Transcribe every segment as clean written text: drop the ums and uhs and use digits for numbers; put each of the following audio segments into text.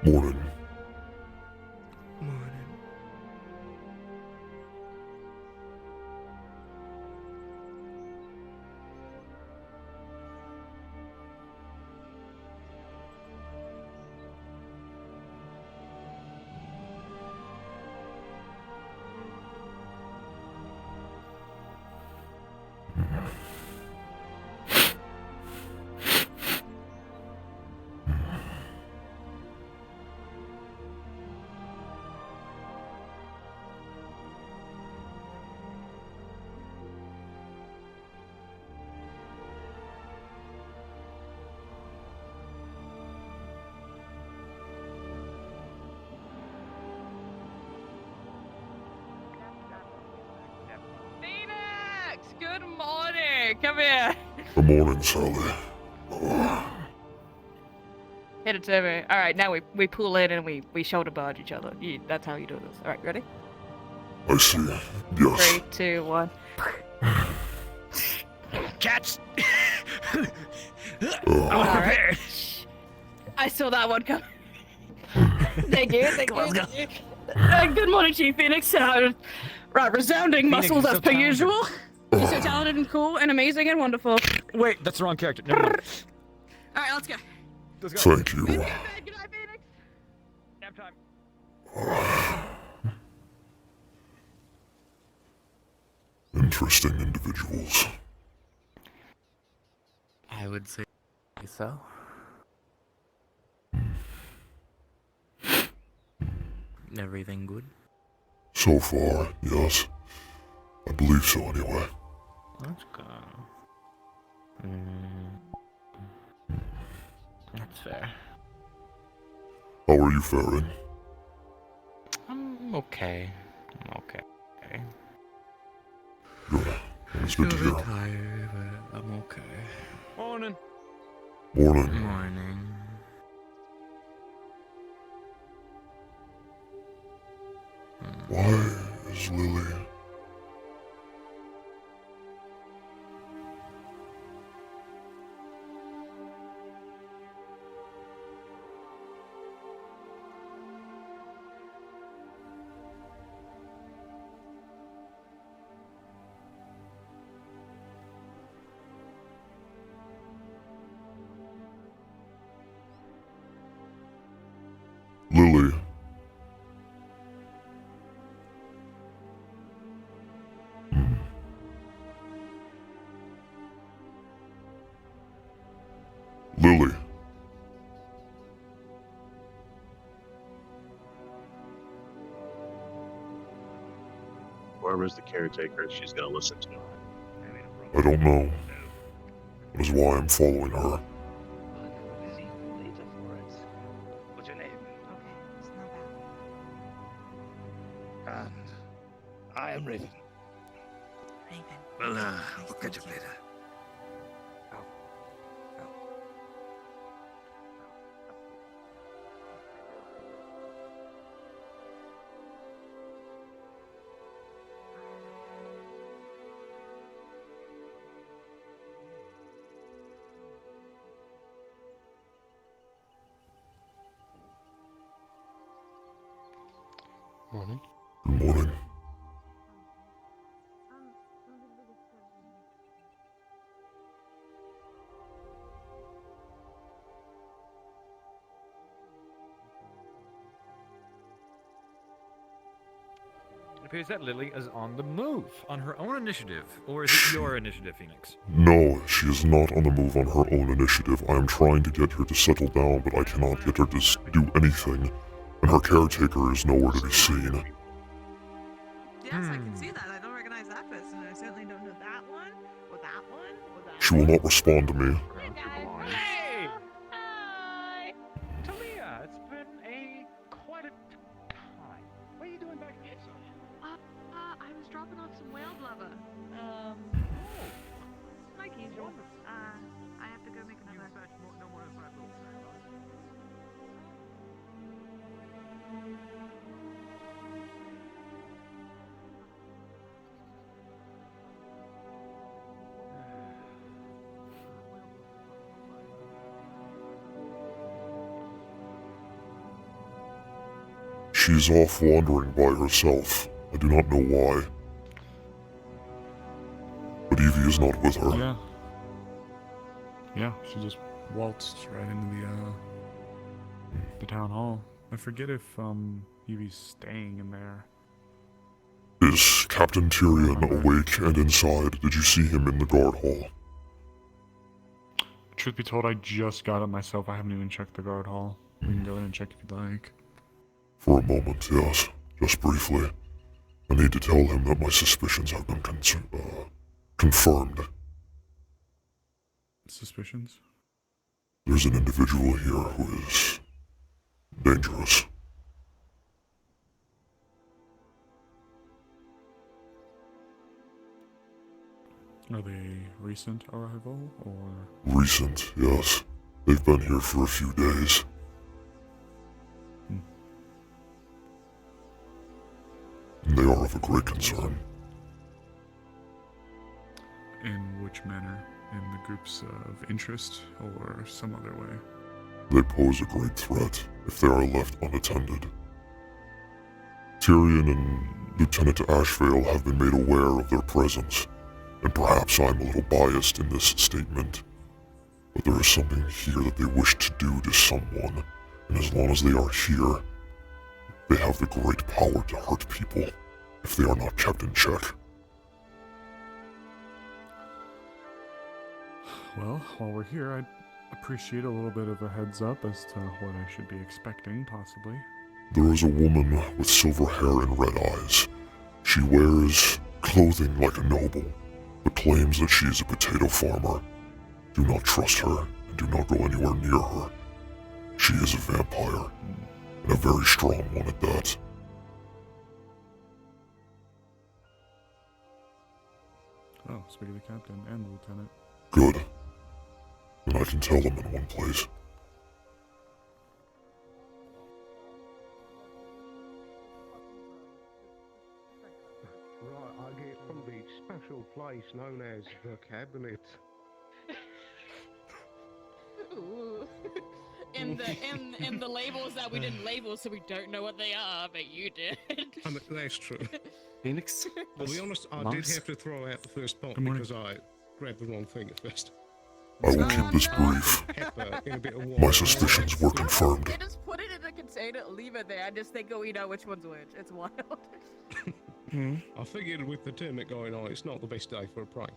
Morning. Morning. Phoenix! Good morning! Come here! Good morning, Sally. Oh, Hit it to me. Alright, now we pull in and we shoulder barge each other. That's how you do this. Alright, ready? I see. Yes. 3, 2, 1. Cats! Alright. I saw that one come. Thank you, thank you. Let's go. Thank you. Good morning to you, Phoenix. Right, resounding Phoenix, muscles you're as so per talented. usual. You're so talented and cool and amazing and wonderful. Wait, that's the wrong character. Never mind. Alright, let's go. Let's go. Thank you. Good night, Phoenix. Nap time. Interesting individuals. I would say so. Everything good? So far, yes. I believe so anyway. Let's go. That's fair. How are you faring? I'm okay. I'm okay. Good. It's good to Feel a bit hear. tired, but I'm okay. Morning. Morning. Morning. Why is Lily... Lily. Lily. Whoever's the caretaker, she's gonna listen to. I don't know. That is why I'm following her. What's your name? Okay, it's not bad. And I am Raven. Raven. Well, Nice we'll to catch up meet you. later. Morning. Good morning. It appears that Lily is on the move, on her own initiative. Or is it your initiative, Phoenix? No, she is not on the move on her own initiative. I am trying to get her to settle down, but I cannot get her to do anything. And her caretaker is nowhere to be seen. Yes, I can see that. I don't recognize that person. I certainly don't know that one, or that one, or that She will not respond to me. Hey! Hi! Talia, it's been quite a time. What are you doing back here, son? I was dropping off some whale blubber. Mikey, I have to go make another. No more than 5 little snacks, She's off wandering by herself. I do not know why. But Evie is not with her. Yeah. Yeah, she just waltzed right into the town hall. I forget if Evie's staying in there. Is Captain Tyrion awake and inside? Did you see him in the guard hall? Truth be told, I just got it myself. I haven't even checked the guard hall. We can go in and check if you'd like. For a moment, yes. Just briefly. I need to tell him that my suspicions have been confirmed. Suspicions? There's an individual here who is dangerous. Are they recent arrival, or...? Recent, yes. They've been here for a few days. And they are of a great concern. In which manner? In the groups of interest, or some other way? They pose a great threat if they are left unattended. Tyrion and Lieutenant Ashvale have been made aware of their presence, and perhaps I'm a little biased in this statement, but there is something here that they wish to do to someone, and as long as they are here, they have the great power to hurt people if they are not kept in check. Well, while we're here, I'd appreciate a little bit of a heads up as to what I should be expecting, possibly. There is a woman with silver hair and red eyes. She wears clothing like a noble, but claims that she is a potato farmer. Do not trust her, and do not go anywhere near her. She is a vampire, and a very strong one at that. Oh, speak of the captain and the lieutenant. Good. Then I can tell them in one place. Right, I get from the special place known as the cabinet. Ooh. In the labels that we didn't label, so we don't know what they are, but you did. I mean, that's true. Phoenix? I'll be honest, I did have to throw out the first part Good morning. because I grabbed the wrong thing at first. I will keep this brief. In a bit of My water. suspicions were confirmed. They just put it in a container, leave it there, and just think, oh, we know which one's which. It's wild. I figured with the tournament going on, it's not the best day for a prank.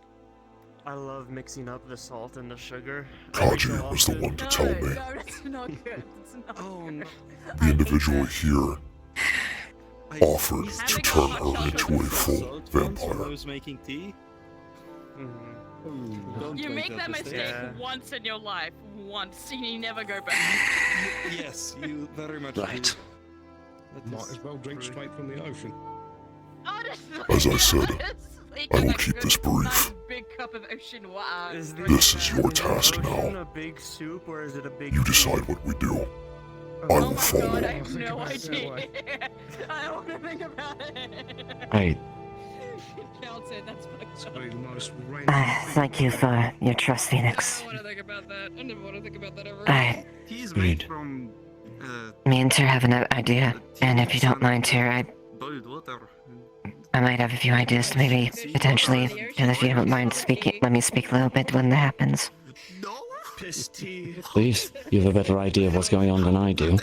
I love mixing up the salt and the sugar. every so Kaji was the often. one to tell me. No, that's not good. It's not Oh good. no. The individual here offered Have to it turn go her hot into chocolate a full Salt once when I vampire. was making tea. Don't You make that mistake Yeah. once in your life, once, and you never go back. Yes, you very much Right. do. That Might is as well drink true. straight from the ocean. Honestly, As I said, honestly, I will a keep good, this brief. nice big cup of ocean water. Is the This is your is the task ocean now. a big soup or is it a big? You decide what we do. I Oh will my follow. god, I I'll have think no about it that idea. way. I don't want to think about it. Right. Kelton, that's It's fucked gonna up. be the most random thing Thank you ever. for your trust, I Phoenix. don't want to think about that. I never want to think about that ever. I, He's Read. made from me and Tyr have an idea, and if you don't mind, Tyr, boiled water. I might have a few ideas to maybe potentially, and if you don't mind speaking, let me speak a little bit when that happens. No! Piss tea. Please, you have a better idea of what's going on than I do.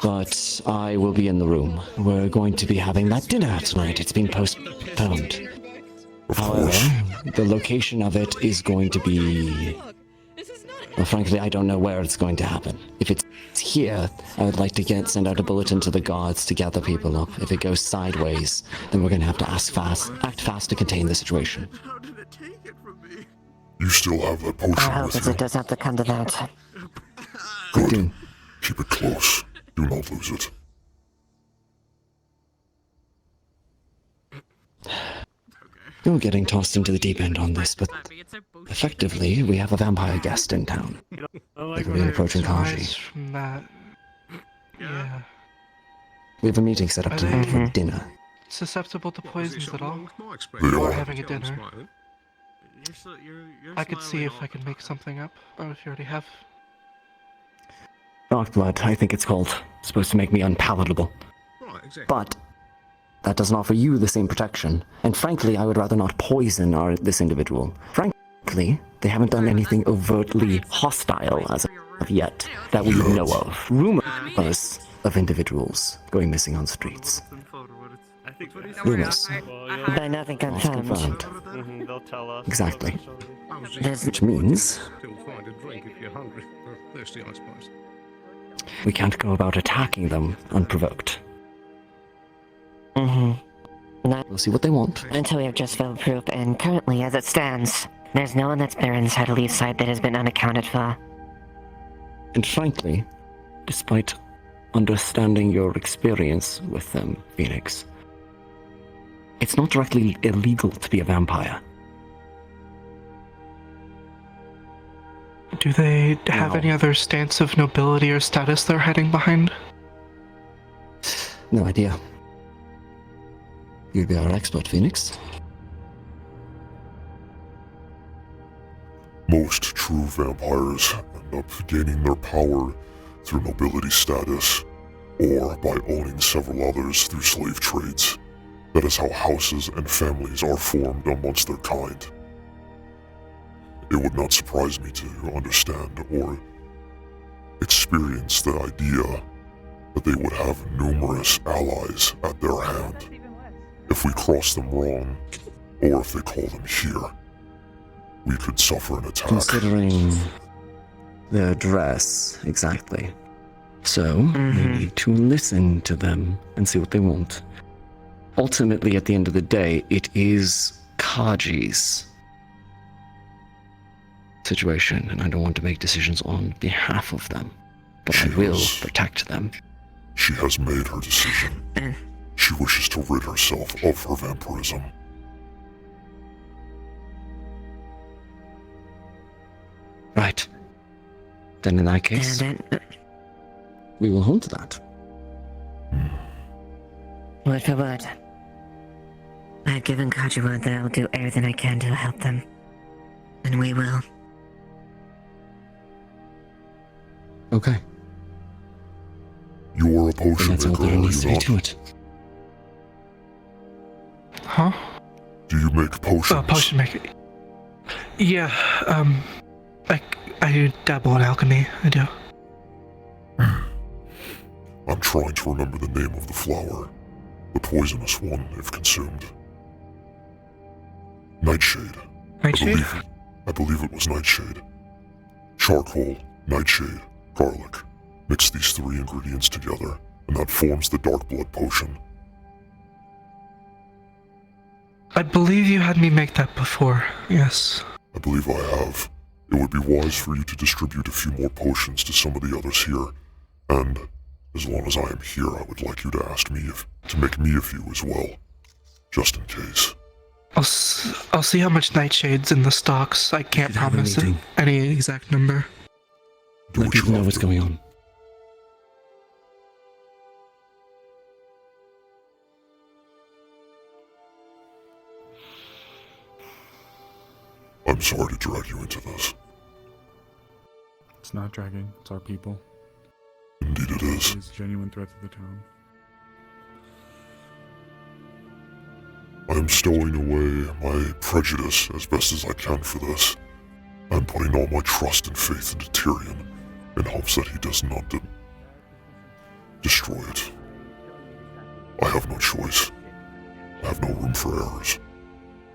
But I will be in the room. We're going to be having that dinner tonight. It's been postponed. Of However, course, the location of it is going to be... Well, frankly, I don't know where it's going to happen. If it's here, I would like to send out a bulletin to the guards to gather people up. If it goes sideways, then we're going to have to act fast to contain the situation. How did it take it from me? you still have that potion with you. does have to come to that. Good. Keep it close. Do not lose it. You're getting tossed into the deep end on this, but effectively, we have a vampire guest in town. Like We're approaching Kaji. From that. Yeah. We have a meeting set up tonight for dinner. Susceptible to Was it poisons something at all? wrong with my They expression? are. Or having a Tell I'm dinner. smiling. You're I could see smiling if all I can the make time. something up. Or if you already have. Dark blood, I think it's called. Supposed to make me unpalatable. exactly. But that doesn't offer you the same protection. And frankly, I would rather not poison this individual. Frankly, they haven't done anything overtly hostile as of yet that we know of. Rumors of individuals going missing on streets. I think Rumors. But nothing False confirmed. confirmed. They'll tell us. Exactly. I was There's- Which means still find a drink if you're hungry or thirsty, I suppose. we can't go about attacking them unprovoked. We'll see what they want. Until we have just filled proof, and currently, as it stands, there's no one that's been inside a leaf site that has been unaccounted for. And frankly, despite understanding your experience with them, Phoenix, it's not directly illegal to be a vampire. Do they have No. any other stance of nobility or status they're hiding behind? No idea. You'd be our expert, Phoenix. Most true vampires end up gaining their power through nobility status, or by owning several others through slave trades. That is how houses and families are formed amongst their kind. It would not surprise me to understand or experience the idea that they would have numerous allies at their hand if we cross them wrong, or if they call them here. We could suffer an attack. Considering their dress, exactly. So, we need to listen to them and see what they want. Ultimately, at the end of the day, it is Kaji's situation, and I don't want to make decisions on behalf of them. But I will protect them. She has made her decision. She wishes to rid herself of her vampirism. Right. Then in that case, we will hold to that. Word for word. I've given Kaji word that I'll do everything I can to help them. And we will. Okay. You are a And potion that's all maker, there are needs to you be to not? it. Huh? Do you make potions? Potion maker. Yeah, I dabble in alchemy, I do. I'm trying to remember the name of the flower. The poisonous one, if consumed. Nightshade. Nightshade? I believe it was nightshade. Charcoal, nightshade, garlic. Mix these three ingredients together, and that forms the dark blood potion. I believe you had me make that before, yes. I believe I have. It would be wise for you to distribute a few more potions to some of the others here, and as long as I am here, I would like you to ask me to make me a few as well, just in case. I'll see how much nightshade's in the stocks. I can't have a promise meeting. any exact number. Let people know what's going on. I'm sorry to drag you into this. It's not dragging, it's our people. Indeed it is. It is a genuine threat to the town. I am stowing away my prejudice as best as I can for this. I'm putting all my trust and faith into Tyrion in hopes that he does not destroy it. I have no choice. I have no room for errors.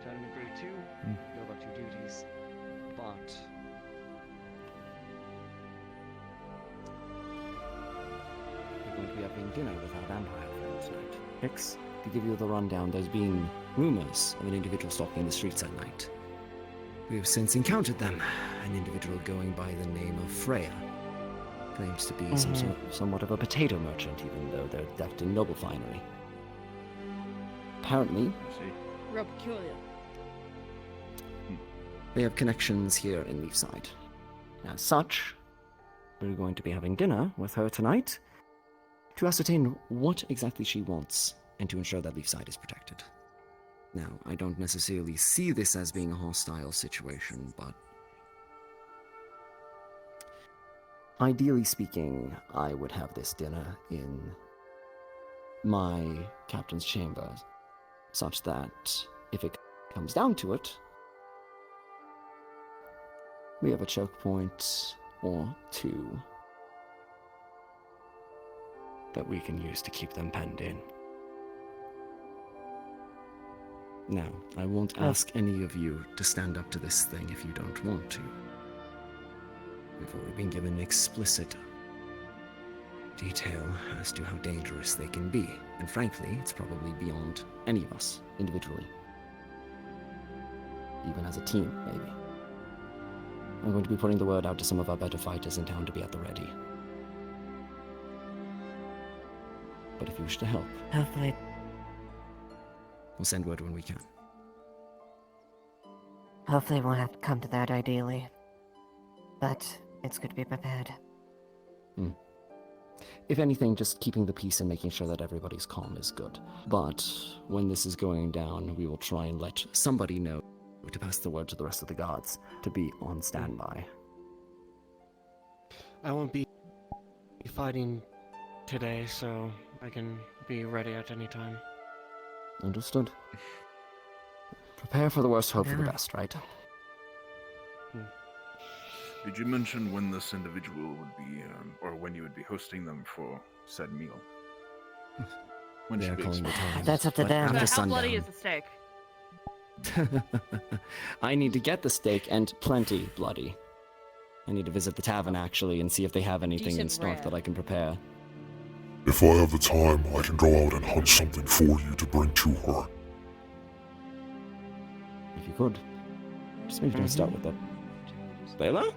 Gentlemen, grade 2, know about your duties, but... We're going to be having dinner with our vampire friends tonight. Hicks, to give you the rundown, there's been rumors of an individual stalking the streets at night. We have since encountered them. An individual going by the name of Freya. Claims to be somewhat of a potato merchant, even though they're decked in noble finery. Apparently, Real peculiar. they have connections here in Leafside. As such, we're going to be having dinner with her tonight to ascertain what exactly she wants and to ensure that Leafside is protected. Now, I don't necessarily see this as being a hostile situation, but ideally speaking, I would have this dinner in my captain's chambers, such that if it comes down to it, we have a choke point or two that we can use to keep them penned in. Now, I won't ask any of you to stand up to this thing if you don't want to. We've already been given explicit detail as to how dangerous they can be, and frankly, it's probably beyond any of us individually. Even as a team, maybe. I'm going to be putting the word out to some of our better fighters in town to be at the ready. But if you wish to help, Hopefully. we'll send word when we can. Hopefully we'll have to come to that ideally. But it's good to be prepared. If anything, just keeping the peace and making sure that everybody's calm is good. But when this is going down, we will try and let somebody know to pass the word to the rest of the gods to be on standby. I won't be fighting today, so I can be ready at any time. Understood. Prepare for the worst, hope for the Yeah. best, right? Did you mention when this individual would be, or when you would be hosting them for said meal? When They should are we calling the expect time. That's up to but them. after So how bloody sundown. is the steak? I need to get the steak, and plenty bloody. I need to visit the tavern, actually, and see if they have anything in Decent stock rare. that I can prepare. If I have the time, I can go out and hunt something for you to bring to her. If you could. Just maybe don't start with it. Layla?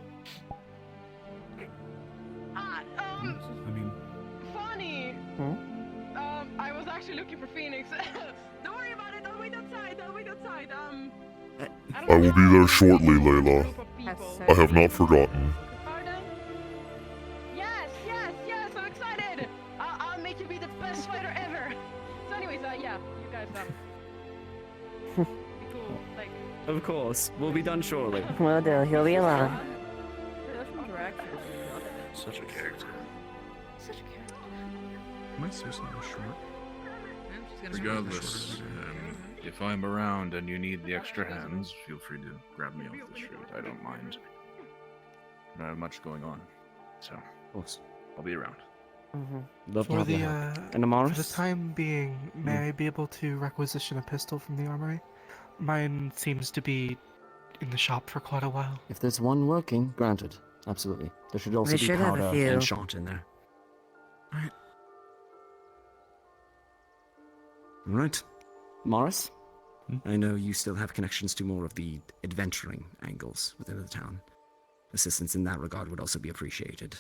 I mean, Funny. I was actually looking for Phoenix. Don't worry about it. I'll wait outside. I'll wait outside. I will be there shortly, Layla. I have not forgotten. Pardon? Yes, yes, yes. I'm excited. I'll make you be the best fighter ever. So, anyways, yeah, you guys be cool. Like, Of course. We'll be done shortly. Will do. He'll be alone. Such a character. am I seriously that short? Regardless, if I'm around and you need the extra hands, feel free to grab me off the street. I don't mind. I don't have much going on, so Of course. I'll be around. Love to For have your the, help. for And the Amaris? time being, may I be able to requisition a pistol from the armory? Mine seems to be in the shop for quite a while. If there's one working, granted. Absolutely. There should also We be should have a powder few. and shot in there. Right. Morris? I know you still have connections to more of the adventuring angles within the town. Assistance in that regard would also be appreciated.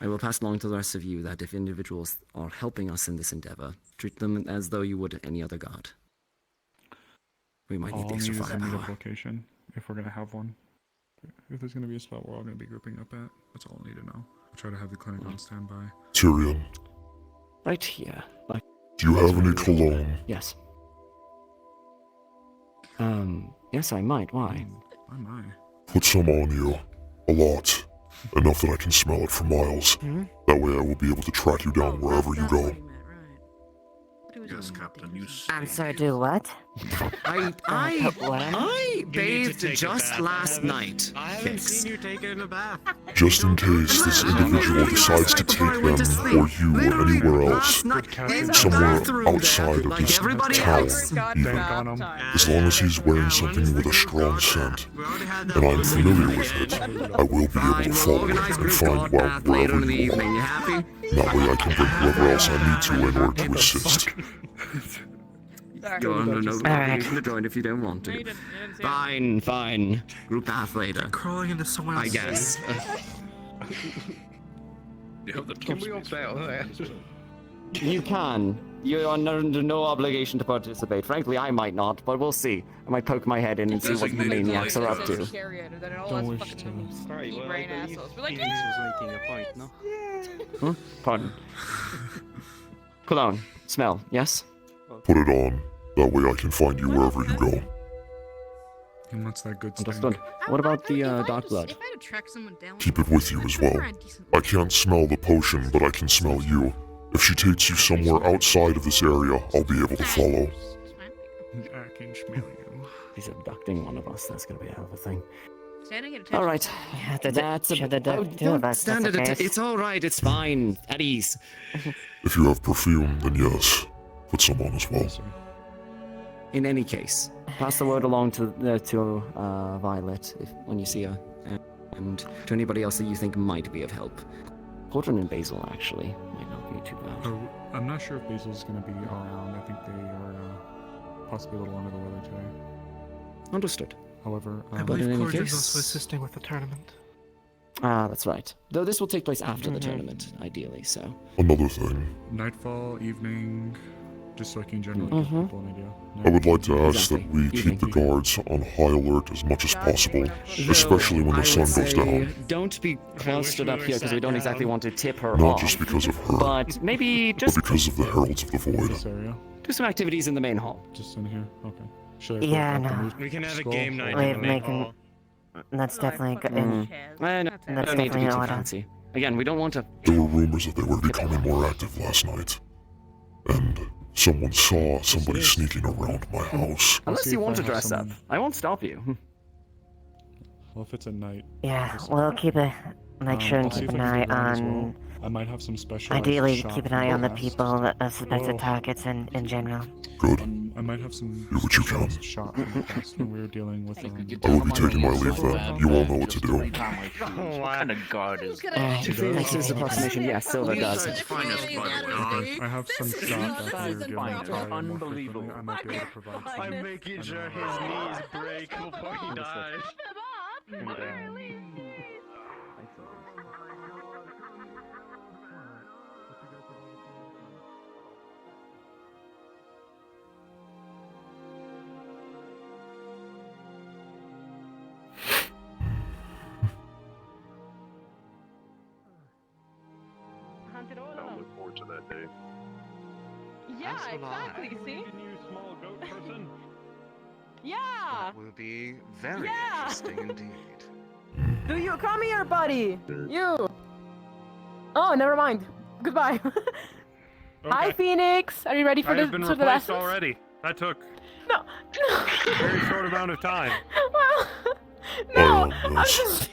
I will pass along to the rest of you that if individuals are helping us in this endeavor, treat them as though you would any other god. We might need All the I extra need is a meetup firepower. location, if we're gonna have one. If there's gonna be a spot we're all gonna be grouping up at, that's all I need to know. I'll try to have the clinic on standby. Tyrion, Right here. Like, do you have any cologne? yes. Yes, I might. Why? Why am I? Put some on you. A lot. Enough that I can smell it for miles. That way I will be able to track you down wherever you go. Yes, Captain, you I'm sorry, do what? I bathed take a just bath. last night. I haven't Fix. seen you taking a bath. Just in case this individual decides to take them or you or anywhere else. Somewhere outside of this town, even. As long as he's wearing something with a strong scent, and I'm familiar with it, I will be able to follow it and find you out Later in wherever the you evening, are. you happy? That way I can bring whoever else I need to in order to assist. Go on, no Alright. obligation to join if you don't want No, to. you didn't see it. Fine, fine. Group bath later. Crawling into someone I else's guess. You have the Can we all toast bail there? You can. You are under no obligation to participate. Frankly, I might not, but we'll see. I might poke my head in and see what the Designated maniacs are up It's to. a chariot, and then all Don't us wish fucking to. Right, well, I brain believe assholes. We're like, Phoenix was yeah, waiting a point, no? Huh? Pardon. Cologne. Smell, yes? Put it on. That way I can find you wherever you go. And what's that good Understood. stink? What about the dark blood? If I had to track someone down, Keep it with you as well. I can't smell the potion, but I can smell you. If she takes you somewhere outside of this area, I'll be able to follow. I can smell you. He's abducting one of us. That's gonna be a hell of a thing. Standing at attention. All right. That's a should the oh, two of don't us, stand that's at the it. case. It's all right. It's fine. At ease. If you have perfume, then yes. Put some on as well. In any case, pass the word along to Violet when you see her, and to anybody else that you think might be of help. Cauldron and Basil actually might not be too bad. Oh, I'm not sure if Basil's gonna be around. I think they are possibly a little under the weather today. Understood. However, I but believe in any Cordron's also case, assisting with the tournament. ah, that's right. Though this will take place after the tournament, ideally. So Another thing, Nightfall, evening, just so I can generally give people an idea. I would like to ask Exactly. that we keep the guards on high alert as much as possible, especially when the I sun would goes say down. Don't be clustered up here because we don't exactly want to tip her Not off. just because of her, But maybe but just because of the Heralds of the Void. This area, do some activities in the main hall. just in here. Okay. Should I Yeah, put up the no. news We can have a scroll game night or- in the main making- hall. That's definitely good. No, That's don't need to definitely be an too order. fancy. Again, we don't want to. There were rumors that they were becoming more active last night. And someone saw somebody sneaking around my house. Unless see you if want I to have dress up, someone- I won't stop you. Well, if it's at night. Yeah, we'll keep a make sure and I'll see keep if an I eye can get around as well. on. I might have some special. Ideally, keep an eye on the people that are suspected Whoa. targets in general. Good. I might have some. Do what you can. Shot from the past when we were dealing with. I will be taking my leave then. You all know what to do. What kind of guard is that? Next is approximation. Yes, Silva does. Finest, by the way. I have some shot that we were dealing with. Unbelievable. I might be able to provide. Some. I'm making sure his knees break before he dies. Hunted all I alone. look forward to that day. Yeah, As will I. exactly. See? You small goat person. Yeah. Will be very Yeah. interesting indeed. Do you come here, buddy? You. Oh, never mind. Goodbye. Hi, Phoenix. Are you ready for I the have been for the replaced lessons? already. That took No. a very short amount of time. Well, no. I'm just.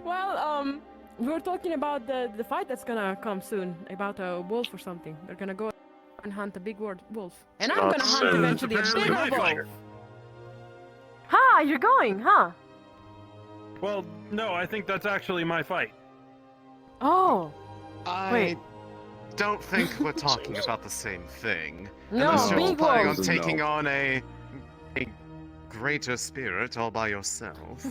Well, we were talking about the fight that's gonna come soon, about a wolf or something. They're gonna go and hunt a big wolf. And I'm gonna hunt eventually a bigger wolf. Ha, you're going, huh? Well, no, I think that's actually my fight. Oh. I Wait. don't think we're talking about the same thing. No, Unless you're big planning on wolves. taking on a greater spirit all by yourself.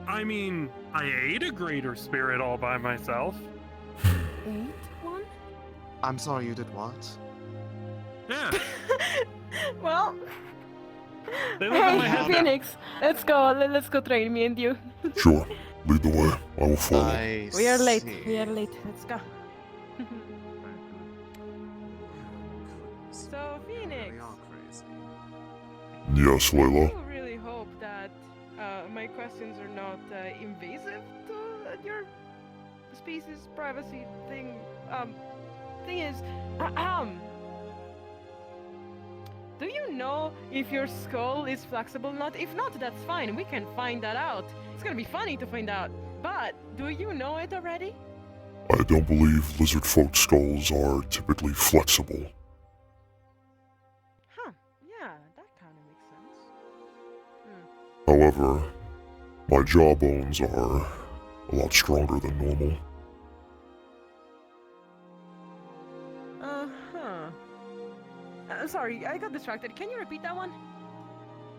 I mean, I ate a greater spirit all by myself. Ate one? I'm sorry, you did what? Yeah. Well. They live in my Hey, head now. Phoenix. Let's go. Let's go train, me and you. Sure. Lead the way. I will follow. We are late. We are late. Let's go. So, Phoenix. Yes, Layla. I really hope that my questions are not invasive to your species privacy thing. Thing is, do you know if your skull is flexible or not? If not, that's fine. We can find that out. It's gonna be funny to find out. But do you know it already? I don't believe lizard folk skulls are typically flexible. Huh. Yeah, that kind of makes sense. However, my jawbones are a lot stronger than normal. Sorry, I got distracted. Can you repeat that one?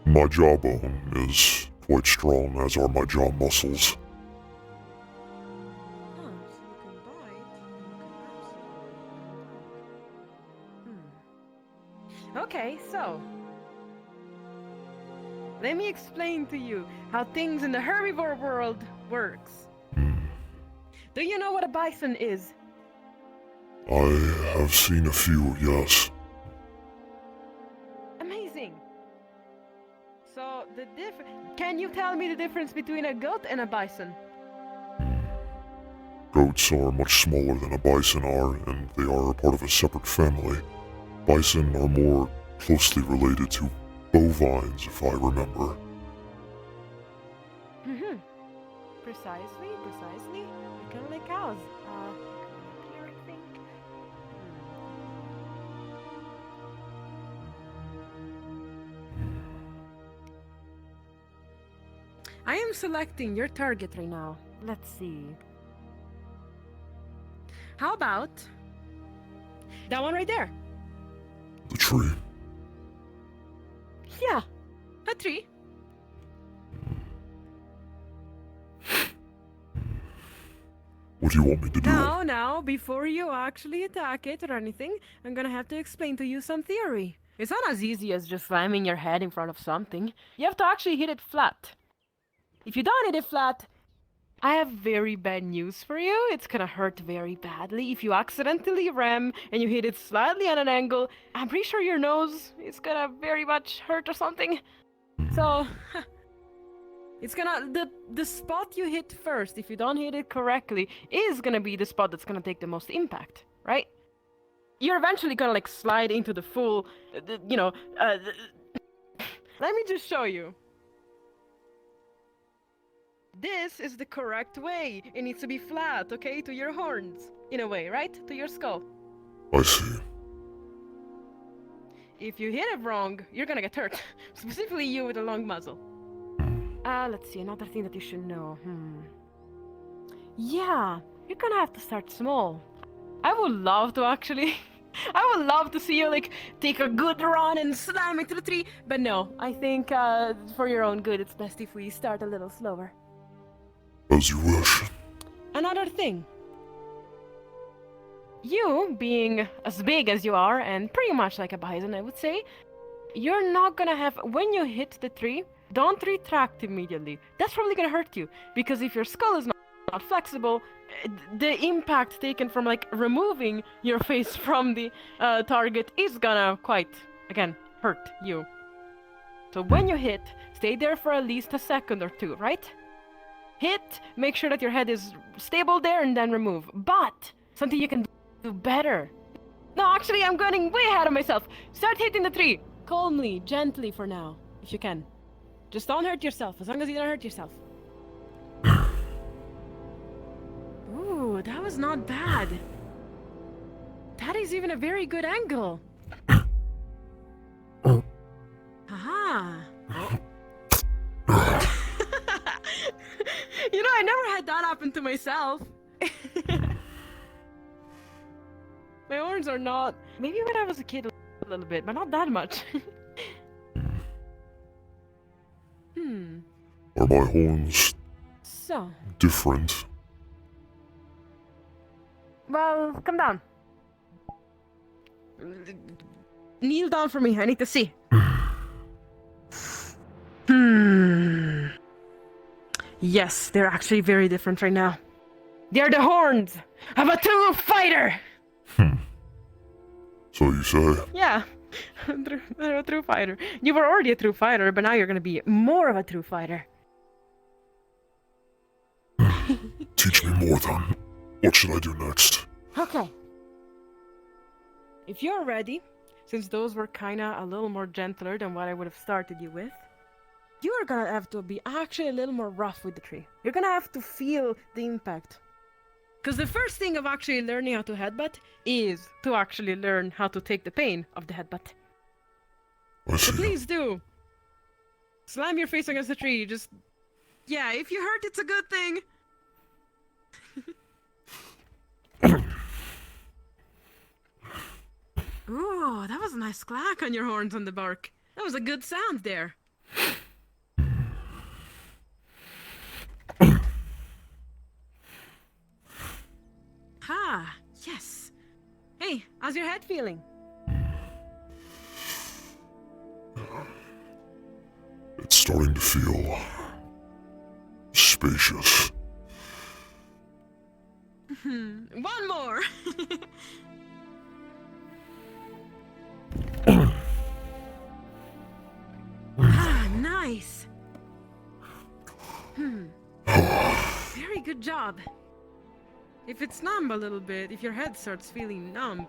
My jawbone is quite strong, as are my jaw muscles. Huh, so you can bite. Okay, so let me explain to you how things in the herbivore world works. Do you know what a bison is? I have seen a few, yes. Amazing. So can you tell me the difference between a goat and a bison? Goats are much smaller than a bison are, and they are a part of a separate family. Bison are more closely related to bovines, if I remember. Mm-hmm. Precisely. They're kind of like cows. Here, I think. I am selecting your target right now. Let's see. How about that one right there? The tree. Yeah, a tree. What do you want me to do? Now, before you actually attack it or anything, I'm gonna have to explain to you some theory. It's not as easy as just slamming your head in front of something. You have to actually hit it flat. If you don't hit it flat, I have very bad news for you. It's gonna hurt very badly. If you accidentally ram and you hit it slightly at an angle, I'm pretty sure your nose is gonna very much hurt or something. So, it's gonna, the spot you hit first, if you don't hit it correctly, is gonna be the spot that's gonna take the most impact, right? You're eventually gonna like slide into the full, let me just show you. This is the correct way. It needs to be flat, okay? To your horns, in a way, right? To your skull. I see. If you hit it wrong, you're gonna get hurt. Specifically you with a long muzzle. Let's see, another thing that you should know. Yeah, you're gonna have to start small. I would love to actually... I would love to see you, like, take a good run and slam into the tree. But no, I think, for your own good, it's best if we start a little slower. As you wish. Another thing. You, being as big as you are, and pretty much like a bison, I would say, you're not gonna have... When you hit the tree, don't retract immediately. That's probably gonna hurt you, because if your skull is not flexible, the impact taken from, like, removing your face from the target is gonna quite, again, hurt you. So when you hit, stay there for at least a second or two, right? Hit, make sure that your head is stable there, and then remove. But something you can do better. No, actually, I'm going way ahead of myself. Start hitting the tree. Calmly, gently for now, if you can. Just don't hurt yourself, as long as you don't hurt yourself. Ooh, that was not bad. That is even a very good angle. Aha. You know, I never had that happen to myself. My horns are not... Maybe when I was a kid a little bit, but not that much. Are my horns... So... different? Well, come down. Kneel down for me, I need to see. Yes, they're actually very different right now. They're the horns of a true fighter! So you say? Yeah, they're a true fighter. You were already a true fighter, but now you're gonna be more of a true fighter. Teach me more then. What should I do next? Okay. If you're ready, since those were kinda a little more gentler than what I would have started you with, you are gonna have to be actually a little more rough with the tree. You're gonna have to feel the impact. Because the first thing of actually learning how to headbutt is to actually learn how to take the pain of the headbutt. So please do. Slam your face against the tree, just... Yeah, if you hurt, it's a good thing. Ooh, that was a nice clack on your horns on the bark. That was a good sound there. Ha, yes. Hey, how's your head feeling? It's starting to feel... spacious. One more! Ah, nice. Very good job. if it's numb a little bit, if your head starts feeling numb,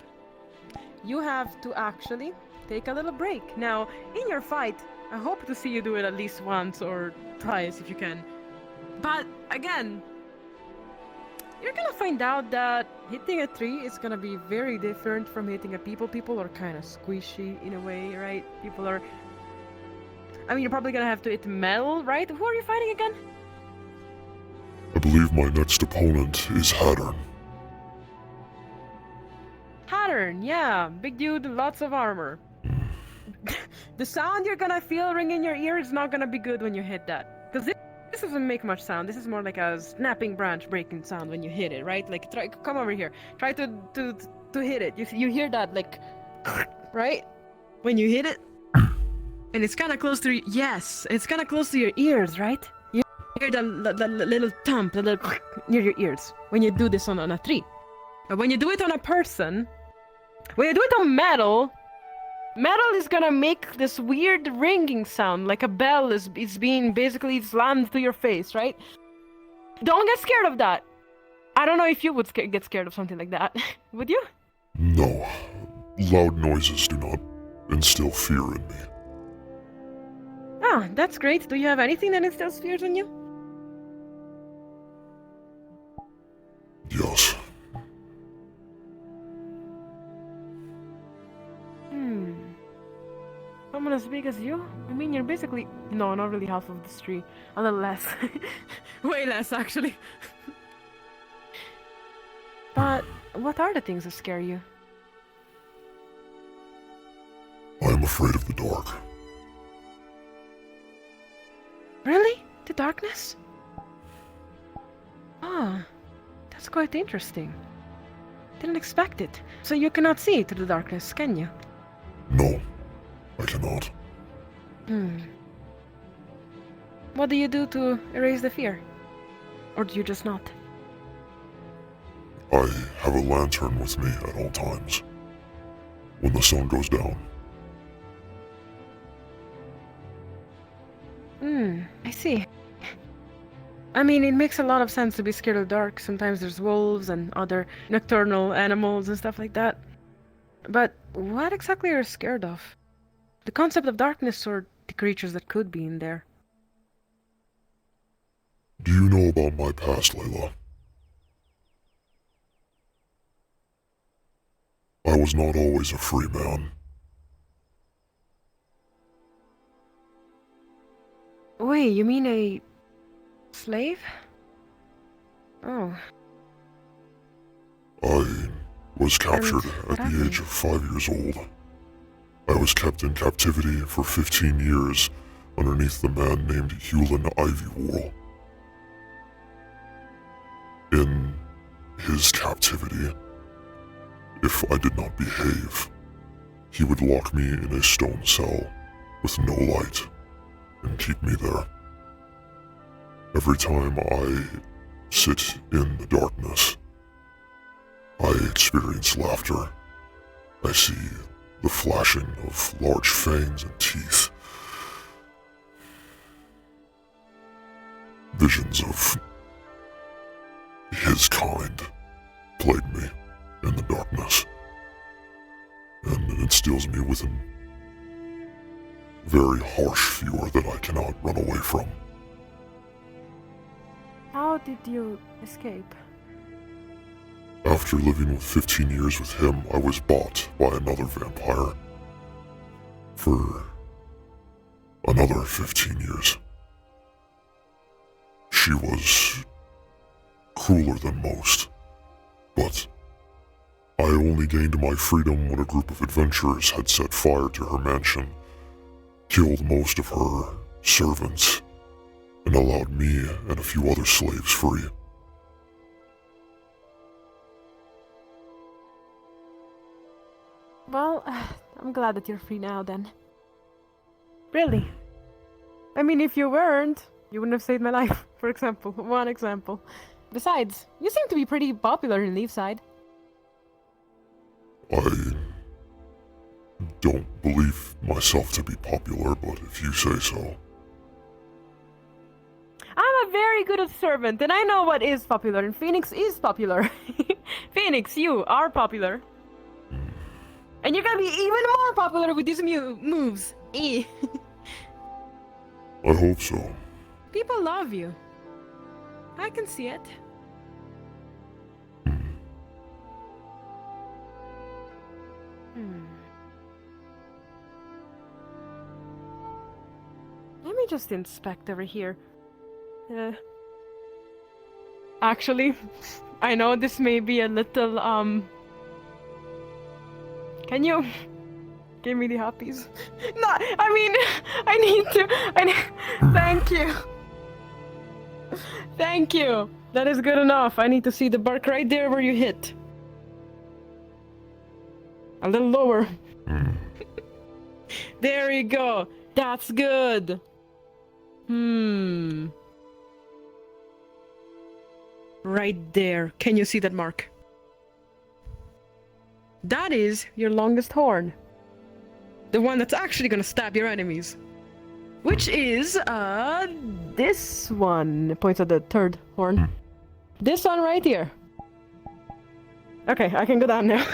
you have to actually take a little break. Now, in your fight, I hope to see you do it at least once or twice if you can. But again, you're gonna find out that hitting a tree is gonna be very different from hitting a people. People are kind of squishy in a way, right? People are... I mean, you're probably gonna have to hit metal, right? Who are you fighting again? I believe my next opponent is Hattern. Hattern, yeah. Big dude, lots of armor. The sound you're gonna feel ring in your ear is not gonna be good when you hit that. Because this doesn't make much sound. This is more like a snapping branch breaking sound when you hit it, right? Like, come over here. Try to hit it. You hear that, like, right? When you hit it? And it's kind of close to yes, it's kind of close to your ears, right? You hear the little thump, the little near your ears when you do this on a tree. But when you do it on a person, when you do it on metal is gonna make this weird ringing sound, like a bell is being basically slammed to your face, right? Don't get scared of that. I don't know if you would get scared of something like that. Would you? No. Loud noises do not instill fear in me. Ah, that's great. Do you have anything that instills fears in you? Yes. Someone as big as you? I mean, you're basically... No, not really half of this tree. A little less. Way less, actually. But what are the things that scare you? I am afraid of the dark. Really? The darkness? Ah, that's quite interesting. Didn't expect it. So you cannot see through the darkness, can you? No, I cannot. What do you do to erase the fear? Or do you just not? I have a lantern with me at all times. When the sun goes down. I see. I mean, it makes a lot of sense to be scared of the dark. Sometimes there's wolves and other nocturnal animals and stuff like that. But what exactly are you scared of? The concept of darkness or the creatures that could be in there? Do you know about my past, Layla? I was not always a free man. Wait, you mean a... slave? Oh. I was captured at the age of 5 years old. I was kept in captivity for 15 years underneath the man named Hewlin Ivywool. In his captivity, if I did not behave, he would lock me in a stone cell with no light and keep me there. Every time I sit in the darkness, I experience laughter. I see the flashing of large fangs and teeth. Visions of his kind plague me in the darkness, and it instills me with a very harsh fear that I cannot run away from. How did you escape? After living with 15 years with him, I was bought by another vampire for another 15 years. She was crueler than most, but I only gained my freedom when a group of adventurers had set fire to her mansion, killed most of her servants, and allowed me and a few other slaves free. Well, I'm glad that you're free now then. Really? I mean, if you weren't, you wouldn't have saved my life, for example. One example. Besides, you seem to be pretty popular in Leafside. I don't believe myself to be popular, but if you say so. I'm a very good servant, and I know what is popular, and Phoenix is popular. Phoenix, you are popular. And you're gonna be even more popular with these moves. I hope so. People love you. I can see it. Let me just inspect over here. Actually, I know this may be a little, Can you give me the hoppies? No, I mean, Thank you. Thank you. That is good enough. I need to see the bark right there where you hit. A little lower. There you go. That's good. Right there. Can you see that mark? That is your longest horn. The one that's actually gonna stab your enemies. Which is, this one. It points at the third horn. This one right here. Okay, I can go down now.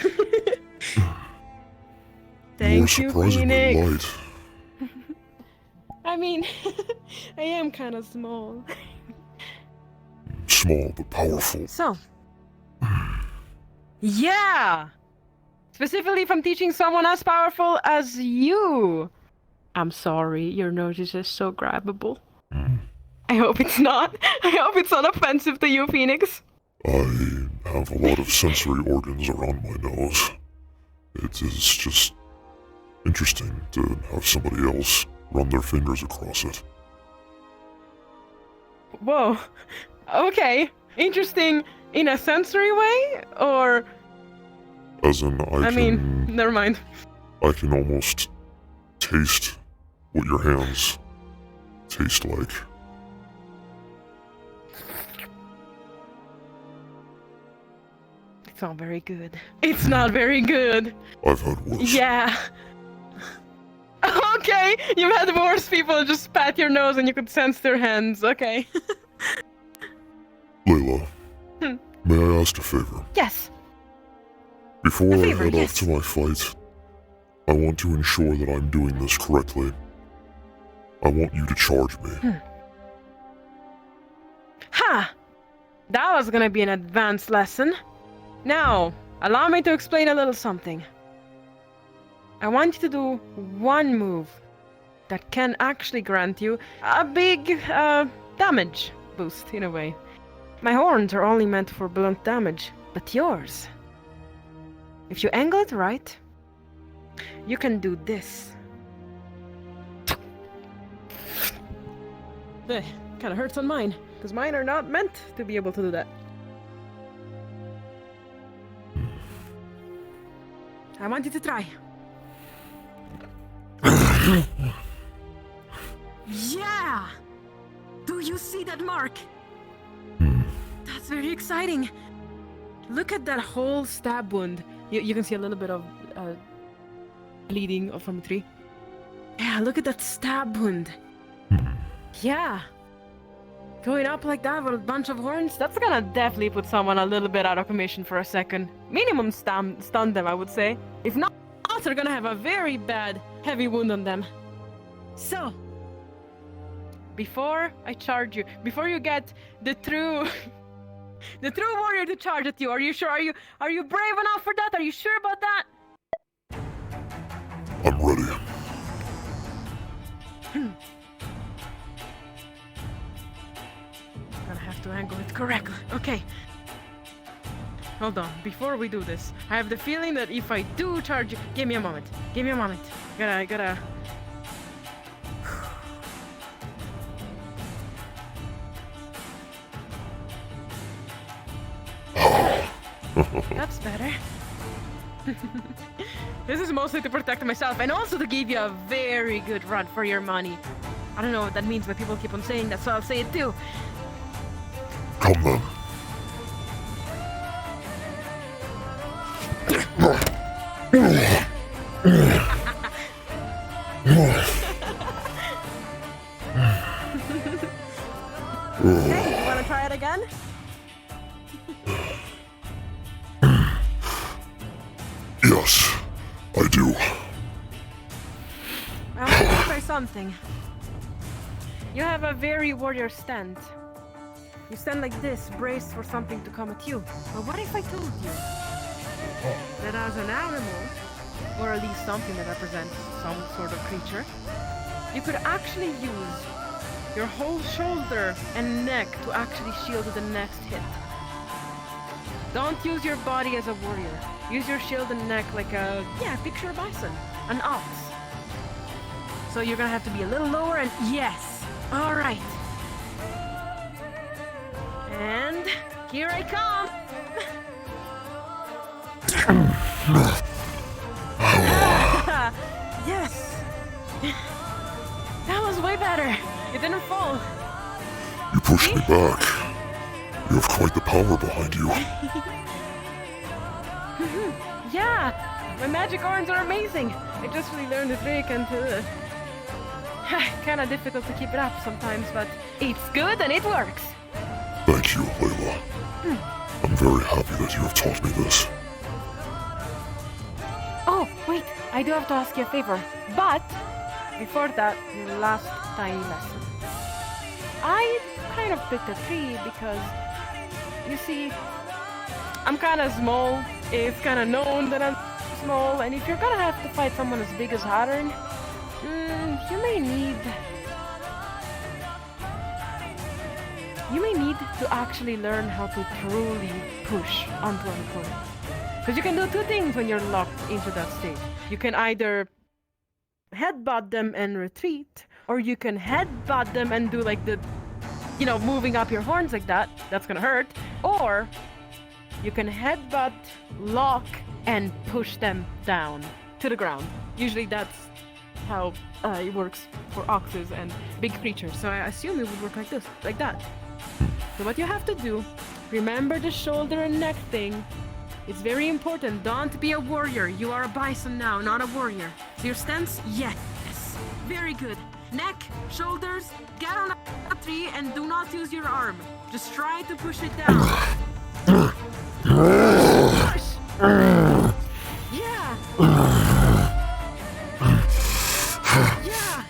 Thank you, Phoenix. I mean, I am kind of small. Small but powerful. So. Yeah! Specifically from teaching someone as powerful as you. I'm sorry, your nose is just so grabbable. I hope it's not. I hope it's not offensive to you, Phoenix. I have a lot of sensory organs around my nose. It is just interesting to have somebody else run their fingers across it. Whoa. Okay. Interesting in a sensory way, or... As in, I mean, never mind. I can almost taste what your hands taste like. It's not very good. It's not very good. I've had worse. Yeah. Okay, you've had worse people just pat your nose and you could sense their hands. Okay. Layla, may I ask a favor? Yes. Before I head off to my fight, I want to ensure that I'm doing this correctly. I want you to charge me. Ha! That was gonna be an advanced lesson. Now, allow me to explain a little something. I want you to do one move that can actually grant you a big, damage boost, in a way. My horns are only meant for blunt damage, but yours... If you angle it right, you can do this. Kinda hurts on mine, because mine are not meant to be able to do that. I want you to try. Yeah! Do you see that mark? That's very exciting. Look at that whole stab wound. You can see a little bit of bleeding from the tree. Yeah, look at that stab wound. Yeah. Going up like that with a bunch of horns, that's gonna definitely put someone a little bit out of commission for a second. Minimum stun them, I would say. If not, they're gonna have a very bad, heavy wound on them. So, before I charge you, before you get the true... The true warrior to charge at you. Are you sure? Are you brave enough for that? Are you sure about that? I'm ready. Gonna have to angle it correctly. Okay. Hold on. Before we do this, I have the feeling that if I do charge you... Give me a moment. Give me a moment. Gotta... That's better. This is mostly to protect myself and also to give you a very good run for your money. I don't know what that means, but people keep on saying that, so I'll say it too. Come then. Yes, I do. Well, let's try something. You have a very warrior stand. You stand like this, braced for something to come at you. But what if I told you that as an animal, or at least something that represents some sort of creature, you could actually use your whole shoulder and neck to actually shield the next hit. Don't use your body as a warrior. Use your shield and neck like a, picture a bison, an ox. So you're gonna have to be a little lower and yes. All right. And here I come. Yes. That was way better. You didn't fall. You pushed me back. You have quite the power behind you. Yeah, my magic arms are amazing. I just really learned the trick and kind of difficult to keep it up sometimes, but it's good and it works. Thank you, Layla. I'm very happy that you have taught me this. Oh, wait, I do have to ask you a favor. But before that, your last tiny lesson. I kind of picked a tree because, you see, I'm kind of small. It's kind of known that I'm small, and if you're gonna have to fight someone as big as Hattern, you may need to actually learn how to truly push onto an opponent. Because you can do two things when you're locked into that state. You can either headbutt them and retreat, or you can headbutt them and do like the, moving up your horns like that. That's gonna hurt. Or you can headbutt, lock, and push them down to the ground. Usually that's how it works for oxes and big creatures. So I assume it would work like this, like that. So what you have to do, remember the shoulder and neck thing. It's very important. Don't be a warrior. You are a bison now, not a warrior. So your stance, yes. Very good. Neck, shoulders, get on a tree and do not use your arm. Just try to push it down. Push! Yeah! Yeah!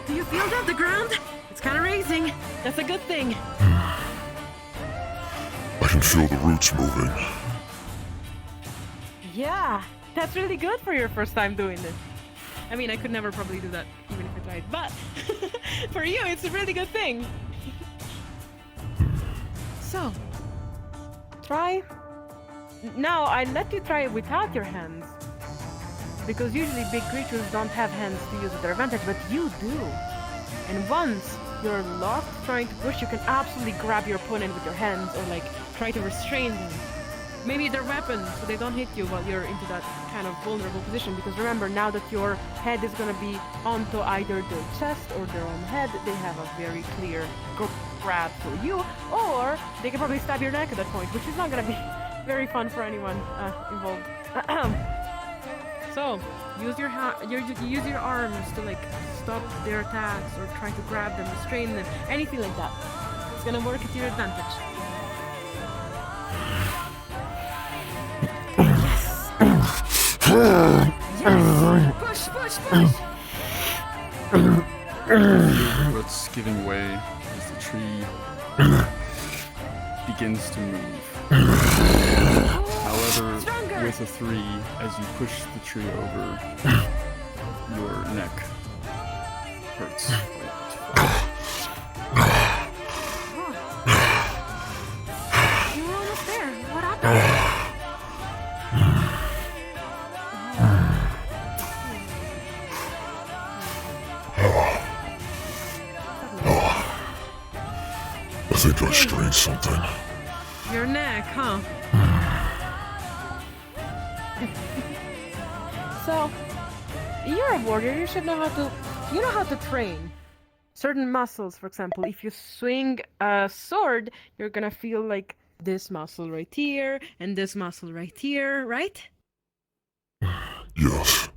Do you feel that, the ground? It's kind of raising. That's a good thing. I can feel the roots moving. Yeah, that's really good for your first time doing this. I mean, I could never probably do that, even if I tried, but for you, it's a really good thing. So, try. Now, I let you try it without your hands, because usually big creatures don't have hands to use at their advantage, but you do. And once you're locked trying to push, you can absolutely grab your opponent with your hands, or like try to restrain them. Maybe they're weapons, so they don't hit you while you're into that kind of vulnerable position. Because remember, now that your head is gonna be onto either their chest or their own head, they have a very clear grab for you, or they can probably stab your neck at that point, which is not gonna be very fun for anyone involved. So use your use your arms to like stop their attacks or try to grab them, restrain them, anything like that. It's gonna work at your advantage. Yes! Push, push, push! What's giving way as the tree begins to move. However, with a 3, as you push the tree over, your neck hurts. You were almost there. What happened? I think I strained something. Your neck, huh? So, you're a warrior. You should know how to. You know how to train certain muscles. For example, if you swing a sword, you're gonna feel like this muscle right here and this muscle right here, right? Yes.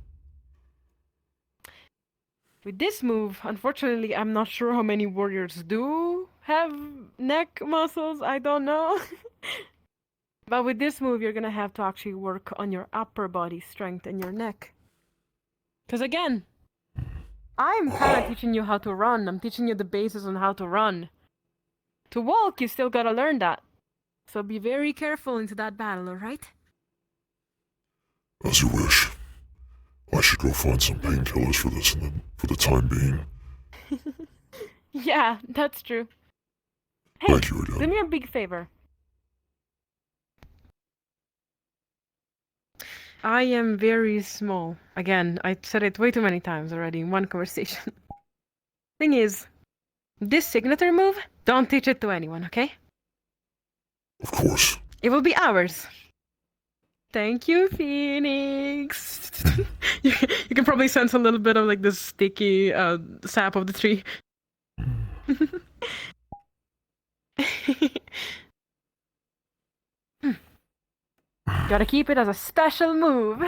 With this move, unfortunately, I'm not sure how many warriors do have neck muscles. I don't know. But with this move, you're gonna have to actually work on your upper body strength and your neck. Because again, I'm kind of teaching you how to run. I'm teaching you the basis on how to run. To walk, you still gotta learn that. So be very careful into that battle, alright? As you wish. I should go find some painkillers for this for the time being. Yeah, that's true. Hey, Thank you again. do me a big favor. I am very small. Again, I said it way too many times already in one conversation. Thing is, this signature move, don't teach it to anyone, okay? Of course. It will be ours. Thank you, Phoenix. you can probably sense a little bit of like the sticky sap of the tree. Gotta keep it as a special move.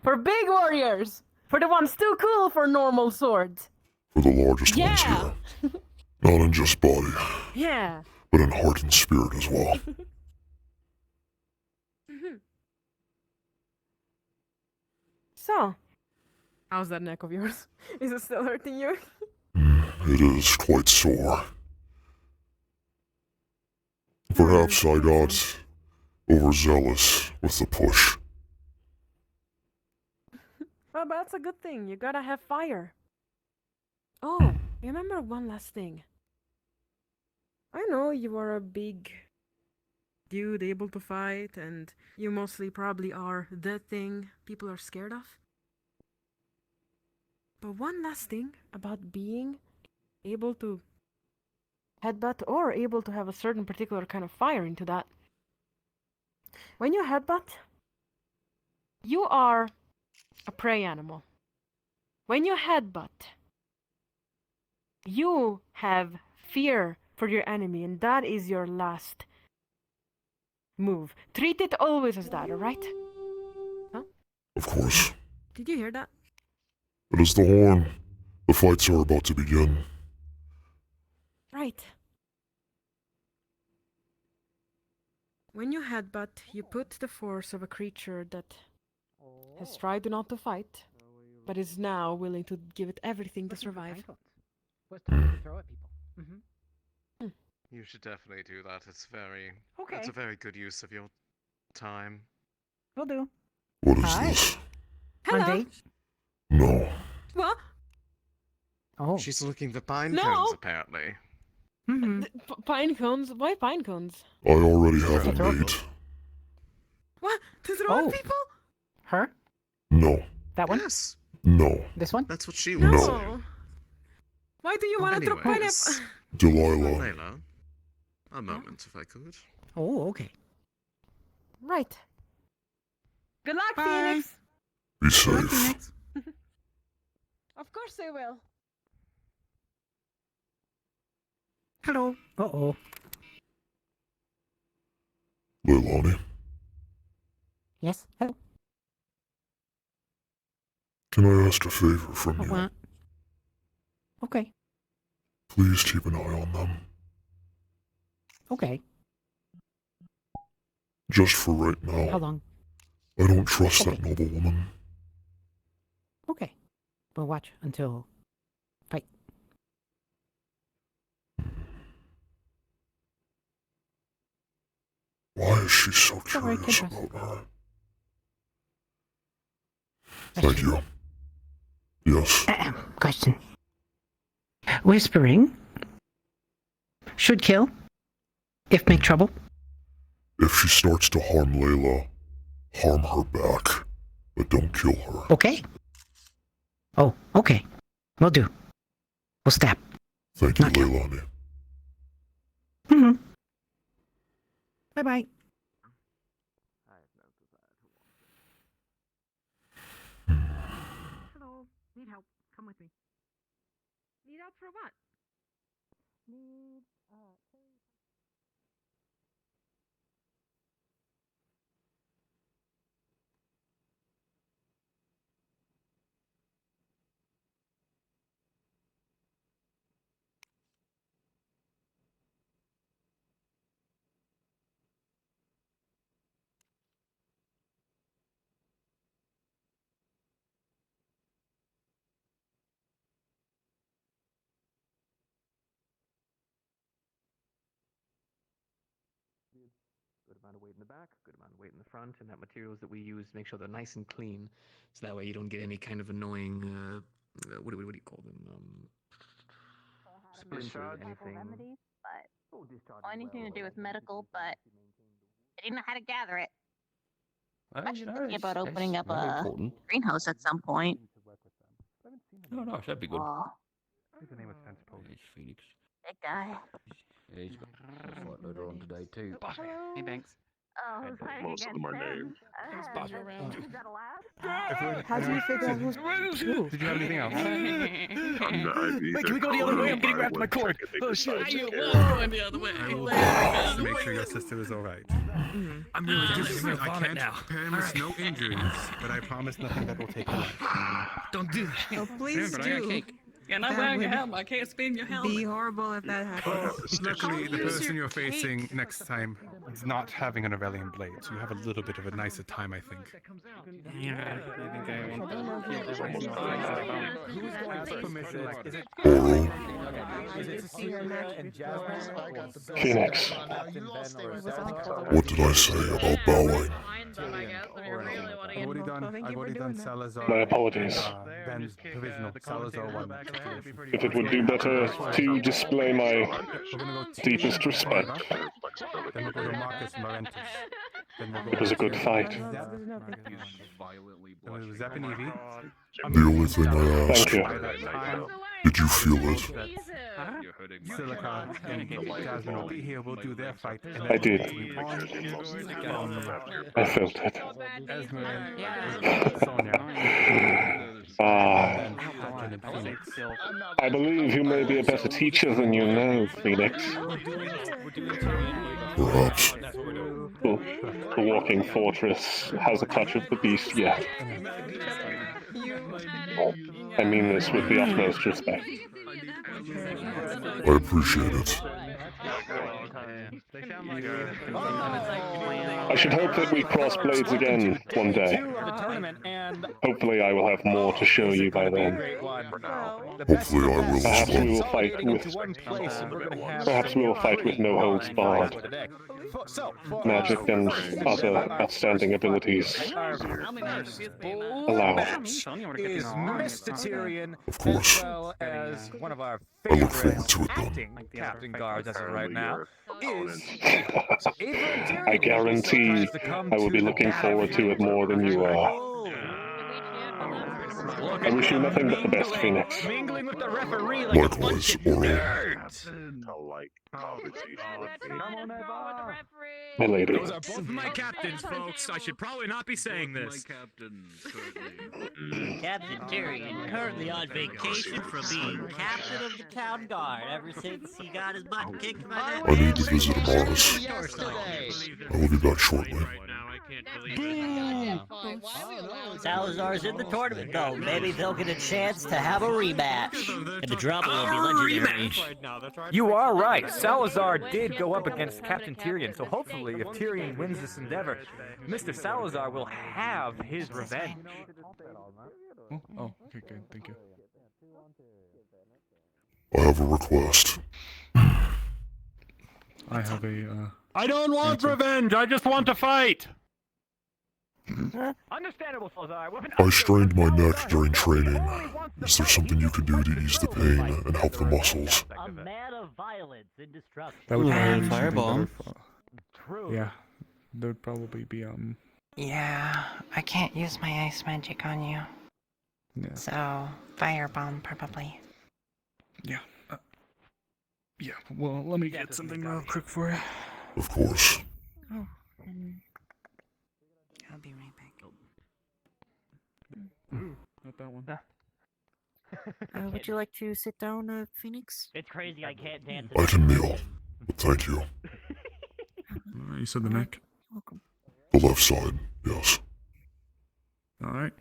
For big warriors. For the ones too cool for normal swords. For the largest ones here. Not in just body, Yeah. but in heart and spirit as well. So, how's that neck of yours? Is it still hurting you? It is quite sore. Perhaps I got overzealous with the push. Well, but that's a good thing. You gotta have fire. Oh, remember one last thing. I know you are a big dude able to fight, and you mostly probably are the thing people are scared of. But one last thing about being able to headbutt or able to have a certain particular kind of fire into that. When you headbutt, you are a prey animal. When you headbutt, you have fear for your enemy, and that is your last move. Treat it always as that, alright? Huh? Of course. Did you hear that? It is the horn. The fights are about to begin. Right. When you headbutt, you put the force of a creature that has tried not to fight, but is now willing to give it everything to survive. What's time to throw at people? Mm-hmm. You should definitely do that. It's very. Okay. It's a very good use of your time. Will do. What is Hi. this? Hello. No. What? Oh. She's looking for pine No. cones, apparently. Mm-hmm. Pine cones? Why pine cones? I already have a mate. What? To throw Oh. at people? Her? No. That one? Yes. No. This one? That's what she No. wants to do. No. Why do you want to throw Anyways. pineapple? Delilah. Layla, a moment, if I could. Oh, okay. Right. Good luck, Bye. Phoenix. Be safe. Of course I will. Hello. Uh-oh. Leilani, Yes. Hello. can I ask a favor from you? What? Okay. Please keep an eye on them. Okay. Just for right now. How long? I don't trust that noble woman. Okay. We'll watch until fight. Why is she so Alright, curious good about her? That's Thank you. Yes. Question. Whispering should kill if make trouble. If she starts to harm Layla, harm her back, but don't kill her. Okay. Oh, okay. Will do. We'll stab. Thank you, Leilani. Mm-hmm. Bye-bye. Hello. Need help. Come with me. Need help for what? Need, good amount of weight in the back, good amount of weight in the front, and that materials that we use make sure they're nice and clean, so that way you don't get any kind of annoying, what do you call them? Splinters, anything. Remedies, but anything to do with medical, but I didn't know how to gather it. I'm actually thinking about opening up a greenhouse at some point. No, no, that'd be good. Oh, I think the name was Fence Post. It's Phoenix. big guy. Yeah, he's got a fight later on today too. Hey, Banks. Oh, who's fighting Most of against them are him? named. Is that allowed? How do you figure out who's who? Did you have anything else? Wait, can we go the other way? I'm getting wrapped in my cord. Oh shit! You going the other way. To make sure your sister is alright. I'm really just I can't promise no injuries, but I promise nothing that will take her life. Don't do that. Oh, please but I got do. cake. You're not wearing a helmet. I can't spin your helmet. Be horrible if that happens. Luckily, the person you're facing next time is not having an Aurelian blade, so you have a little bit of a nicer time, I think. Yeah, I think I want Who's going first? Permission? Is it Cecilia and Jasmine? Phoenix. What did I say about bowing? I've already done Salazar. My apologies. Ben's provisional Salazar 1. If it would be better to display my deepest respect. Then we'll go to Marcus Marentis. It was a good fight. Zapinivi. The only thing I asked, did you feel it? Silica and Jasmine will be here, we'll do their fight. And I did. I felt it. I believe you may be a better teacher than you know, Phoenix. Perhaps. The walking fortress has a touch of the beast yet. I mean this with the utmost respect. I appreciate it. I should hope that we cross blades again one day. Hopefully I will have more to show you by then. Hopefully I will as well. Perhaps we will fight with no holds barred. Magic and other outstanding abilities. Allow. Is Mr. Tyrion, of course. as well as one of our I look forward favorite to it acting captain guards as of right now, is I guarantee I will be looking forward to it more than you are. I wish you nothing but the best, Phoenix. mingling with the referee like a bunch of nerds. My lady. Those are both my captains, folks. I should probably not be saying this. Captain Tyrion, currently on vacation from being captain of the town guard ever since he got his butt kicked by I need to visit Mars. I will be back shortly. Salazar's in the tournament, though. Maybe they'll get a chance to have a rematch. And the drama will be legendary. You are right. Salazar did go up against Captain Tyrion, so hopefully, if Tyrion wins this endeavor, Mr. Salazar will have his revenge. Oh, okay, good, thank you. I have a request. I have a, I don't want revenge, I just want to fight! Understandable, Salazar. I strained my neck during training. Is there something you could do to ease the pain and help the muscles? A man of violence and destruction. that would probably be fireball. something better for- Yeah, that would probably be, Yeah, I can't use my ice magic on you. Yeah. So, firebomb probably. Yeah. Yeah, well, let me get something real quick for you. Of course. Oh, I'll be right back. Not that one. Would you like to sit down, Phoenix? It's crazy I can't dance. I can kneel, but thank you. You said the neck? Welcome. The left side, yes. Alright.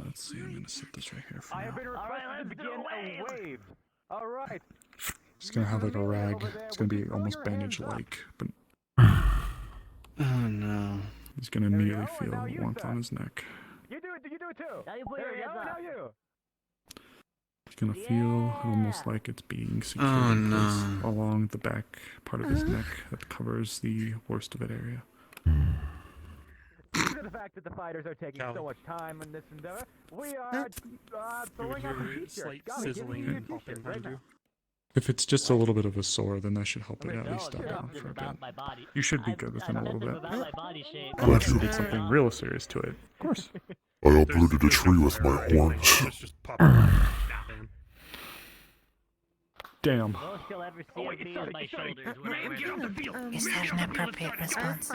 Let's see, I'm gonna set this right here for now. Alright, begin a wave. Alright. It's gonna have like a rag. It's gonna be almost bandage-like, but... Oh no. He's gonna immediately feel warmth on his neck. You do it too. Now you put There your you hands go, up. now you. It's gonna feel almost like it's being secured in place along the back part of his neck that covers the worst of it area. Due to the fact that the fighters are taking so much time in this endeavor, we are throwing out the t-shirts. Gummy, give me your t-shirts right now. If it's just a little bit of a sore, then that should help it at least stop out for a bit. You should be good within a little bit. Unless you did something real serious to it. Of course. I uprooted a tree with my horns. Damn. Most you'll ever see of me is my shoulders when I wear Is that an appropriate response?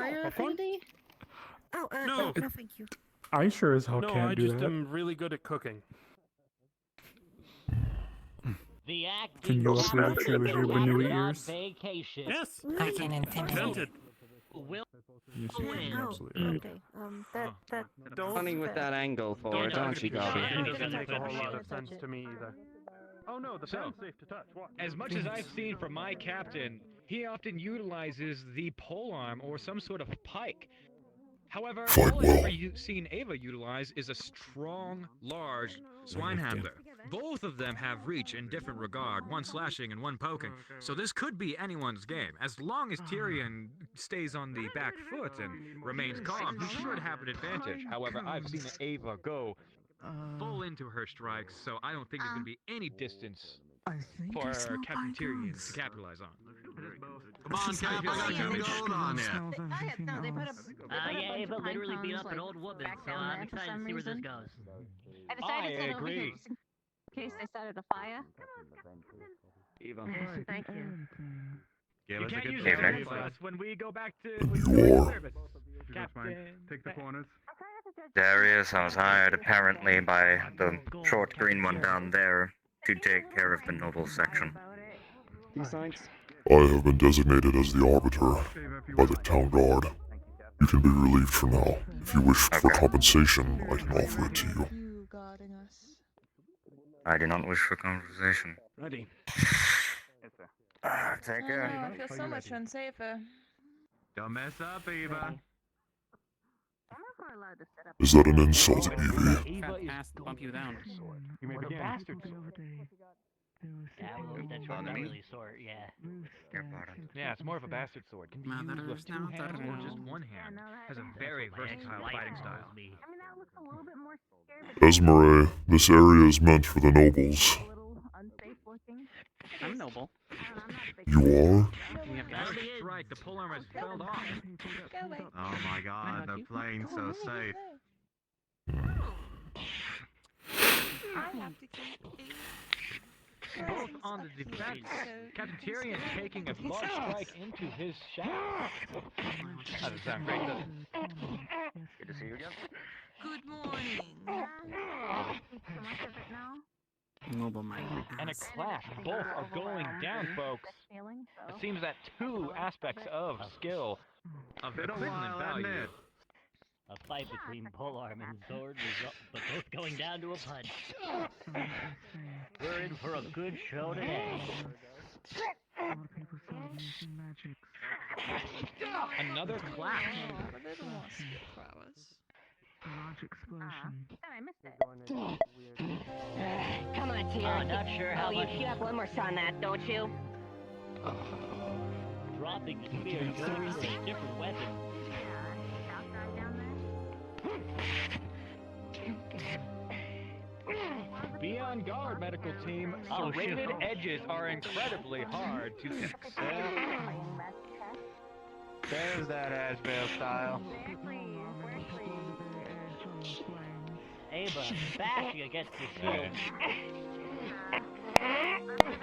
Oh, no, thank you. I sure as hell No, can't I do just that. am really good at cooking. The act Can you upload a tree with your Benue ears? vacation. Yes, I can intimidate. Will Yes, you can. You're absolutely right. Okay. That Funny with that angle for it, aren't you, Garby? It doesn't make a whole lot of sense to me either. Oh no, the pen's safe to touch. What? As much as I've seen from my captain, he often utilizes the polearm or some sort of pike. However, all I've ever seen Ava utilize is a strong, large swine handler. Both of them have reach in different regard, one slashing and one poking, so this could be anyone's game. As long as Tyrion stays on the back foot and remains calm, he should have an advantage. However, I've seen Ava go full into her strikes, so I don't think there's going to be any distance for Captain Tyrion to capitalize on. Come on, Cap, I got some gold on you. yeah, Ava literally beat up an old woman, so I'm excited to see where this goes. I decided to set it over here agree. just in case they started a fire. Eva. Thank you. Give You us a can't good use payback. it for us when we go back to You are. service. Captain. Take the corners. Darius, I was hired apparently by the short green one down there to take care of the noble section. I have been designated as the arbiter by the town guard. You can be relieved for now. If you wish for compensation, I can offer it to you. I do not wish for conversation. Ready. Take care. I feel so much unsafer. Don't mess up, Eva. Is that an insult, Evie? Eva is Asked to bump you down. You may begin. Yeah, well, that's not really sort, yeah. Yeah, it's more of a bastard sword. Can be used with two hands or just one hand. Has a very versatile fighting style. Esmeralda, this area is meant for the nobles. I'm noble. You are? First strike, the polearm has fell off. Oh my god, they're playing so safe. Both on the defense. Captain Tyrion taking a large strike into his shaft. Doesn't sound great, does it? Good to see you again. Good morning. Noble might. And a clash. Both are going down, folks. It seems that two aspects of skill of equivalent value. A fight between polearm and sword, but both going down to a punch. We're in for a good show today. Another clash. I missed it. Come on, Tia. Not sure how much. You have limits on that, don't you? Dropping the spear going for a different weapon. Be on guard, medical team. Serrated edges are incredibly hard to fix. There's that Asheville style. Ava bashing against the shield.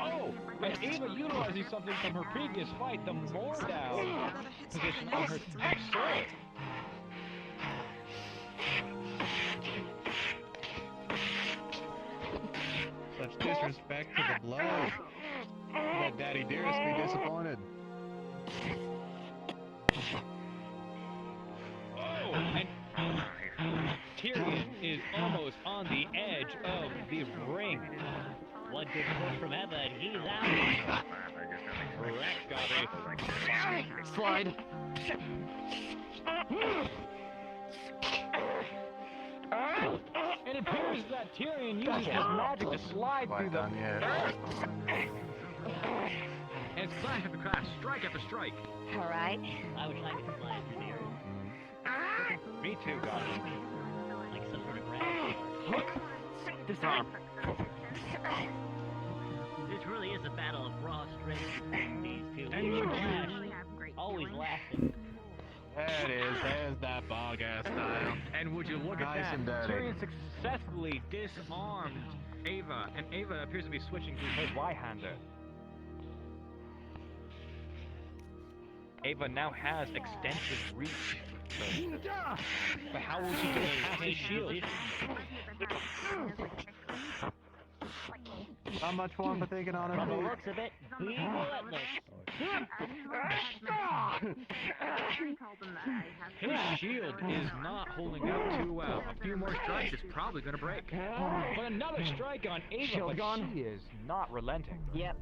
Oh, and Ava utilizing something from her previous fight, the more down position on her sword. Such disrespect to the blood. Let Daddy Dearest be disappointed. Oh, and Tyrion is almost on the edge of the ring. One good push from Eva and he's out. Correct, Gobby. Slide. And It appears that Tyrion uses his magic to slide through the... And it's clash after clash, strike after strike. Alright. I would like to fly through the earth. Me too, God. Like some sort of gravity. Disarm. This really is a battle of raw strength between these two. And Each you clash, always lasting. There it is. There's that bog ass style. And would you look Nice at and that? dirty. Tyrion successfully disarmed Ava, and Ava appears to be switching to his right-hander. Ava now has extensive reach. But how will she get past his shield? Not much fun for thinking on it. From the looks of it, he's relentless. His shield is not holding out too well. A few more strikes, it's probably gonna break. But another strike on Ava, Shield but gone. she is not relenting. Yep.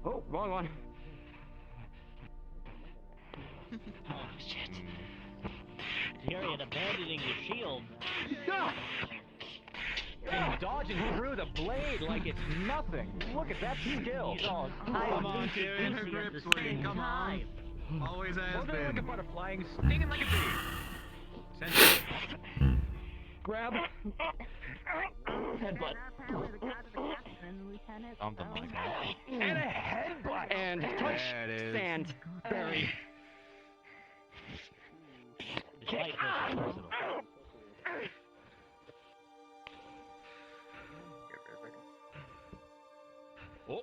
Oh, wrong one. Oh, shit. Tyrion abandoning the shield. And dodging through the blade like it's nothing. Look at that skill. Oh, Come on, Tyrion, her grip's weak. Come on. Always has Wasn't it like a been. butterfly, stinging like a bee. Send grab. Headbutt. Something like that. And a headbutt. And touch. There it is. Sand. Bury. Despite personal. Oh.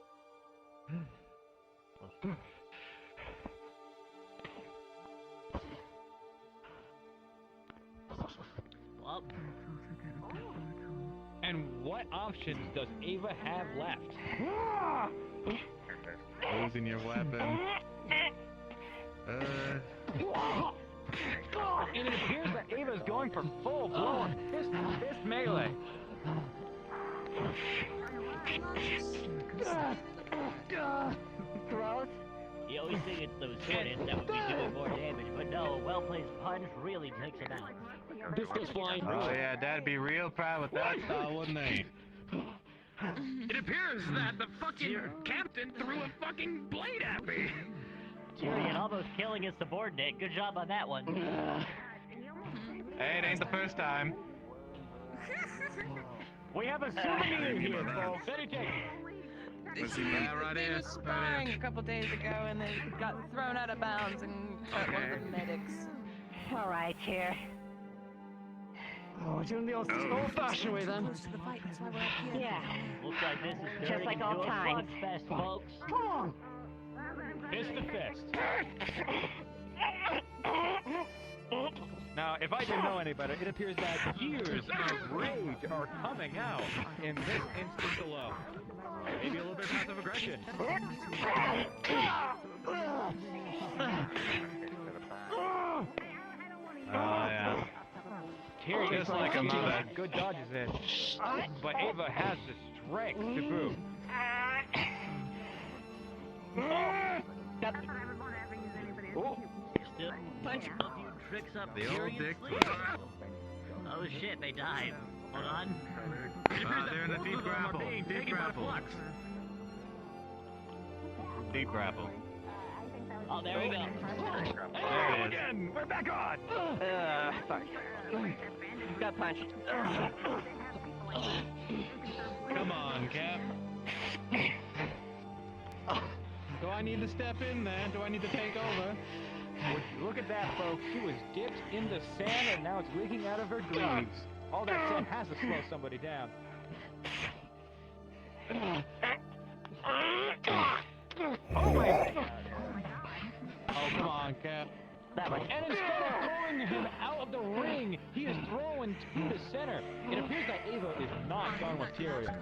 Well, And what options does Ava have left? Losing your weapon. And it appears that Ava is going for full-blown fist melee. Growth? You always think it's those sword hits that would be doing more damage, but no, a well-placed punch really takes him out. This goes flying. Oh yeah, Dad'd be real proud with that style, wouldn't he? It appears that the fucking captain threw a fucking blade at me. Tyrion almost killing his subordinate. Good job on that one. Hey, it ain't the first time. We have a souvenir here, folks. Anything. Yeah, right They here. were sparring a couple days ago and they got thrown out of bounds and hurt one of the medics. Alright, here. Oh, we're doing the old-fashioned way then. Yeah. Looks like this is just like all time. Fest, folks. Come on. Fist to fist. Now, if I didn't know any better, it appears that years of rage are coming out in this instance alone. Maybe a little bit of passive aggression. Oh yeah. Tyrion Just like a mother. good dodges in, but Ava has the strength to boot. Oh. Still punch a few tricks up The old dick. Oh shit, they died. Hold on. They're in a deep grapple. Deep grapple. Deep grapple. Oh, there we go. There it is. Again, we're back on. Fuck. Got punched. Come on, Cap. Do I need to step in there? Do I need to take over? Would you look at that, folks? She was dipped in the sand and now it's leaking out of her greaves. All that sand has to slow somebody down. Oh my! Oh, come on, Cap. And instead of throwing him out of the ring, he is thrown to the center. It appears that Ava is not done with Tyrion.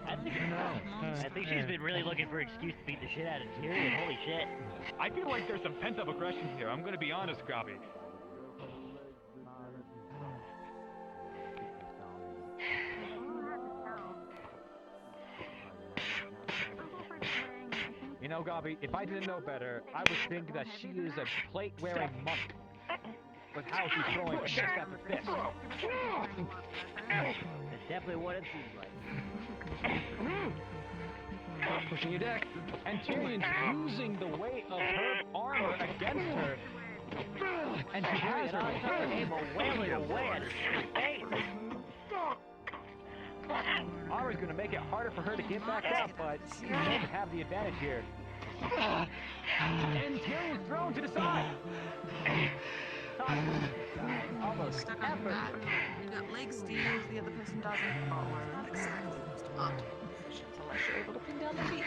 I think she's been really looking for an excuse to beat the shit out of Tyrion. Holy shit. I feel like there's some pent-up aggression here. I'm gonna be honest, Grabby. You know, Gobby, if I didn't know better, I would think that she is a plate-wearing monk. with how she's throwing fist after fist. That's definitely what it seems like. Pushing your deck. And Tyrion's using the weight of her armor against her. And she has her table wailing away at his face. Armor's gonna make it harder for her to get back up, but she may have the advantage here. And Tyrion's thrown to the side. Almost stuck on your back. You got leg steals, the other person doesn't. Not exactly the most optimal positions unless you're able to pin down the feet.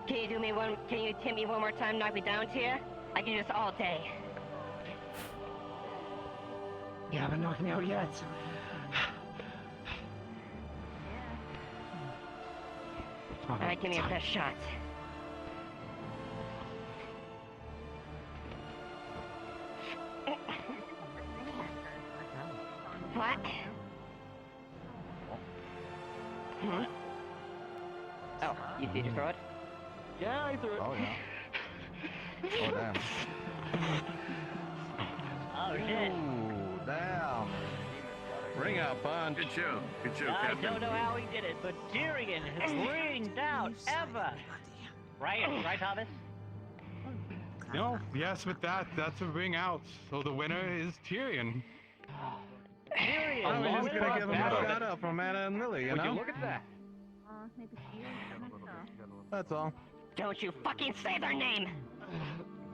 Can you hit me one more time, knock me down to you? I can do this all day. You haven't knocked me out yet. Alright, give me your best shot. What? Hmm? Oh, you did throw it? Yeah, I threw it. Oh, yeah. Oh, damn. Oh, shit. Ooh, damn. Ring out, Bond. Good show. Good show, I Captain. don't know how he did it, but Tyrion has ringed out ever. Right, Thomas? No, yes, with that's a ring out. So the winner is Tyrion. Tyrion! I was just gonna give him a shout out from Anna and Lily, you Would know? you look at that? Maybe she is. That's all. Don't you fucking say their name!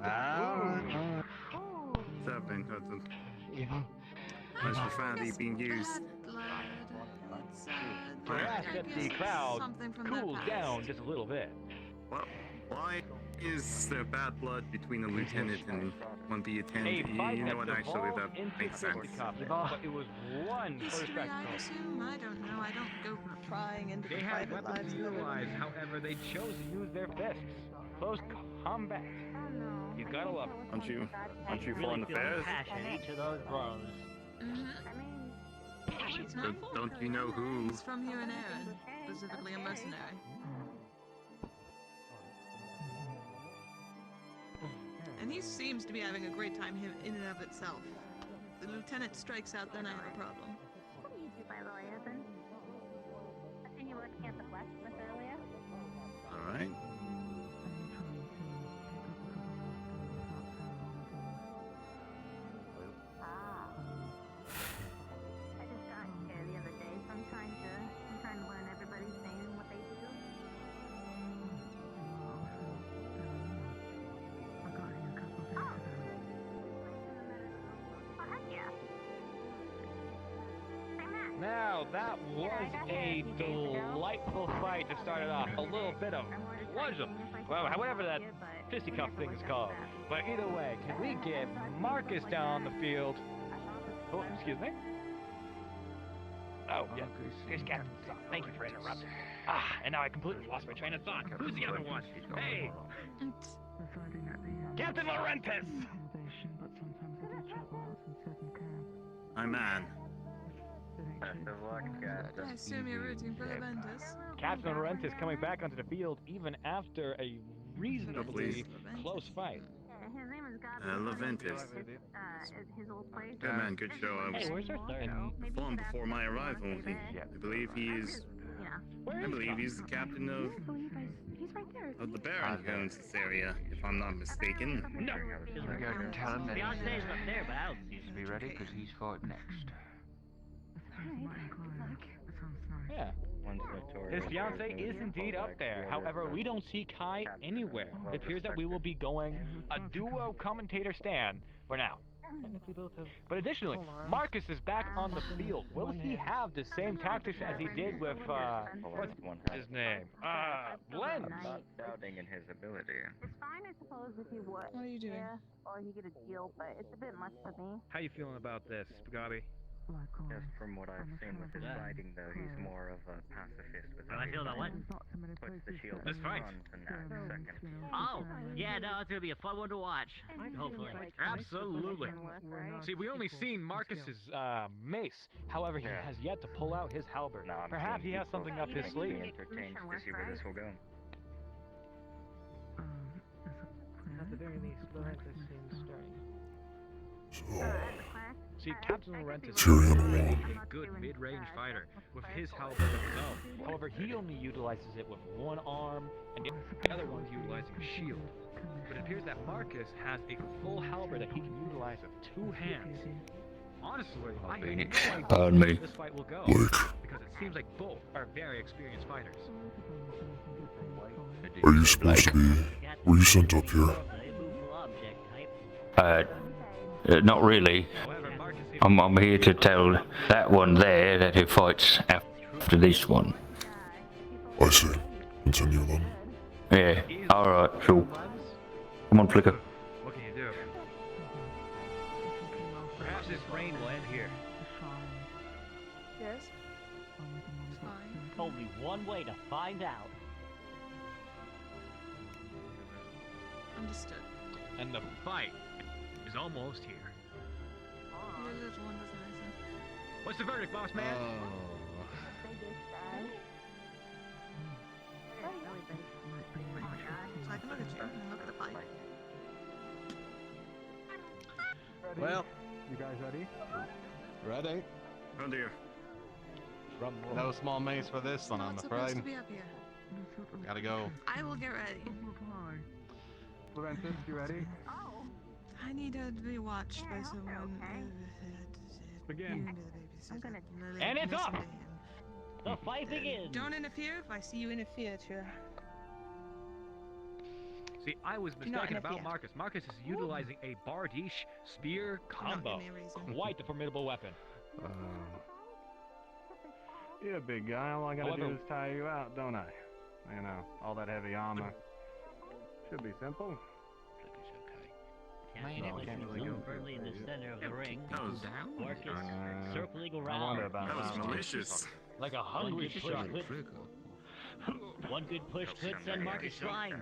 Alright. What's happening, Hudson? Nice profanity being used. I ask that the crowd cools down just a little bit. Well, why is there bad blood between the lieutenant and one lieutenant? You know what, actually, that makes sense. But it was one first History, I spectacle. assume? I don't know. I don't go prying into They the had private weapons lives to of everyone. utilize, however, they chose To use their fists. Close combat. You gotta love it. Aren't you Really foreign feel affairs? passion in each of those blows. It's not for Don't you know who? He's from here in Erin, specifically a mercenary. And he seems to be having a great time in and of itself. If the lieutenant strikes out, then I have a problem. What do you do, by the way, Evan? I seen you working at the blacksmith earlier. Alright. I just got here the other day, so I'm trying to learn everybody's name and what they do. Oh, heck yeah. Now, that was a delightful fight to start it off. A little bit of bludgeon. Well, however that fisticuff thing is called. But either way, can we get Marcus down on the field? Oh, excuse me? Oh, yeah. Here's Captain. Thank you for interrupting. And now I completely lost my train of thought. Who's the other one? Hey! Captain Laurentis! My man. I assume you're rooting for Juventus. Captain Laurentis coming back onto the field even after a reasonably close fight. His name is God. Leventis. His old place. Good man, good show. I was informed before my arrival. I believe he's the captain of the Baron who owns this area, if I'm not mistaken. No. You go tell him that Fiance's up there, but I don't see be ready because he's fighting next. Yeah. His fiance is indeed up there. However, we don't see Kai anywhere. It appears that we will be going a duo commentator stand for now. But additionally, Marcus is back on the field. Will he have the same tactics as he did with, what's his name? Glenn. I'm not doubting in his ability. It's fine, I suppose, if you would. What are you doing? Yeah, or you get a deal, but it's a bit much for me. How you feeling about this, Gabi? Just from what I've seen with his fighting, though, he's more of a pacifist with How I feel about what? puts the shield This in fight. front and that second. Oh, yeah, no, it's gonna be a fun one to watch. Hopefully. Absolutely. See, we only seen Marcus's mace. However, he has yet to pull out his halberd. No, I'm Perhaps he seeing has something up his sleeve. Entertained to see where this will go. At the very least, Lorentus seems stirring. See, Captain Laurentis Tyrion is won. a good mid-range fighter with his halberd of his own. However, he only utilizes it with one arm, and the other one's utilizing a shield. But it appears that Marcus has a full halberd that he can utilize with two hands. Honestly, I have Phoenix. no idea Pardon where me. this fight will go, Blake. because it seems like both are very experienced fighters. Are you supposed to be... Were you sent up here? Not really. I'm here to tell that one there that he fights after this one. I see. Continue then. Yeah, alright, so. Come on, Flicker. What can you do? Perhaps his reign will end here. Yes? Fine. Only one way to find out. Understood. And the fight is almost here. Your little one doesn't listen. What's the verdict, boss man? So I can look at you and look at the fight. Well, you guys ready? Ready? Oh dear. No small mace for this one, I'm Not supposed afraid. to be up here. Gotta go. I will get ready. Lorentus, you ready? I need to be watched by someone. Begin. And it's Listen up! to him. The fight begins! Don't interfere. If I see you interfere, Tira. See, I was Do not mistaken about interfere. Marcus. Marcus is utilizing a Bardiche spear combo. give me a reason. Quite the formidable weapon. You're a big guy. All I gotta However- do is tire you out, don't I? You know, all that heavy armor. Should be simple. Captain No, I can't really go firmly in the center of the ring. That was Marcus circling I around. wonder about that was that one. malicious. Like a One hungry good shark. push could, one good push could send Marcus flying.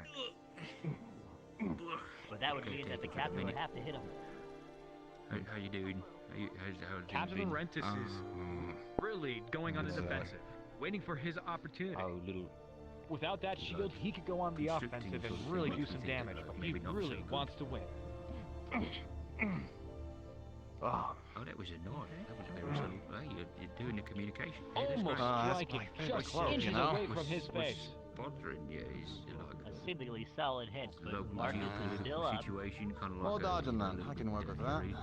But that would mean that the captain would have to hit him. How you doing? How's Captain Laurentis is really going on the defensive, waiting for his opportunity. Without that shield, he could go on the offensive and really do some damage, but he really wants to win. Oh, that was annoying. That was very subtle. Hey, you're doing the communication. Almost striking just inches away from his face. Bothering you is like A seemingly solid hit, but local Marcus is still geopolitical up. situation, kind of like More a dodging then. little I can work with that. interference.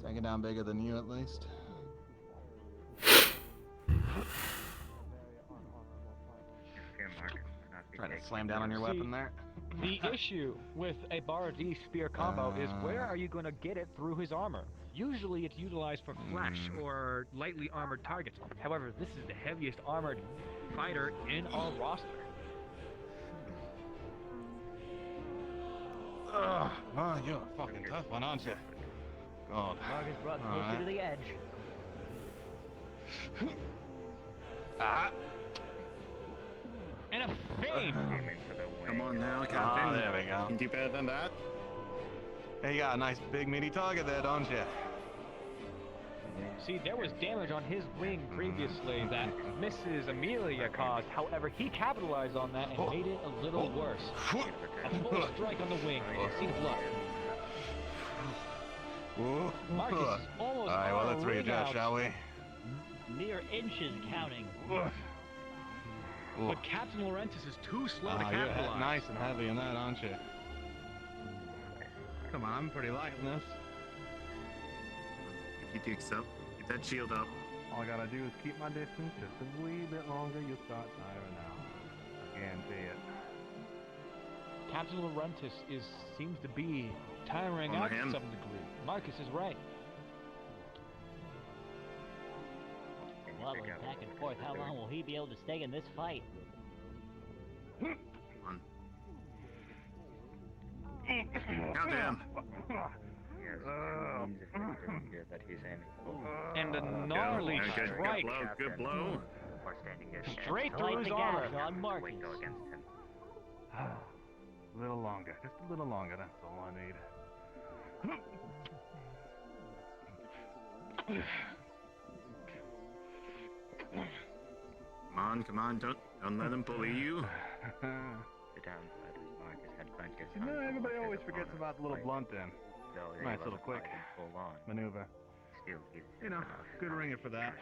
Take it down bigger than you, at least. Try to slam down on your weapon there. The issue with a Bardiche spear combo is where are you going to get it through his armor? Usually it's utilized for flesh or lightly armored targets. However, this is the heaviest armored fighter in our roster. Ugh. Oh, you're a fucking tough one, aren't you? God. Marcus brought closer Alright. to the edge. Ah. And a feint! Come on now, Ah, Captain. there we go. Can you do better than that? Hey, you got a nice big meaty target there, don't you? See, there was damage on his wing previously that Mrs. Amelia caused. However, he capitalized on that and made it a little worse. A full strike on the wing. You can see the blood. Marcus is almost Alright, well, on a let's ring readjust, out. shall we? Mere inches counting. But Captain Laurentis is too slow to Ah, you're capitalize. nice and heavy in that, aren't you? Come on, I'm pretty light in this. If you think so, get that shield up. All I gotta do is keep my distance just a wee bit longer, you'll start tiring out. I guarantee it. Captain Laurentis seems to be tiring On out to him. some degree. Marcus is right. Wobbling back and forth, how long will he be able to stay in this fight? Goddamn. means if it doesn't appear that he's aiming for. And a gnarly strike. Good blow. Or standing there. Straight through his armor. on Marcus. Wait, go against him. A little longer. Just a little longer. That's all I need. Come on, don't let him bully you. The downside is Marcus had plenty of You time. know, everybody always forgets about the little blunt end. Nice little quick maneuver. Still, You know, good ringer for that.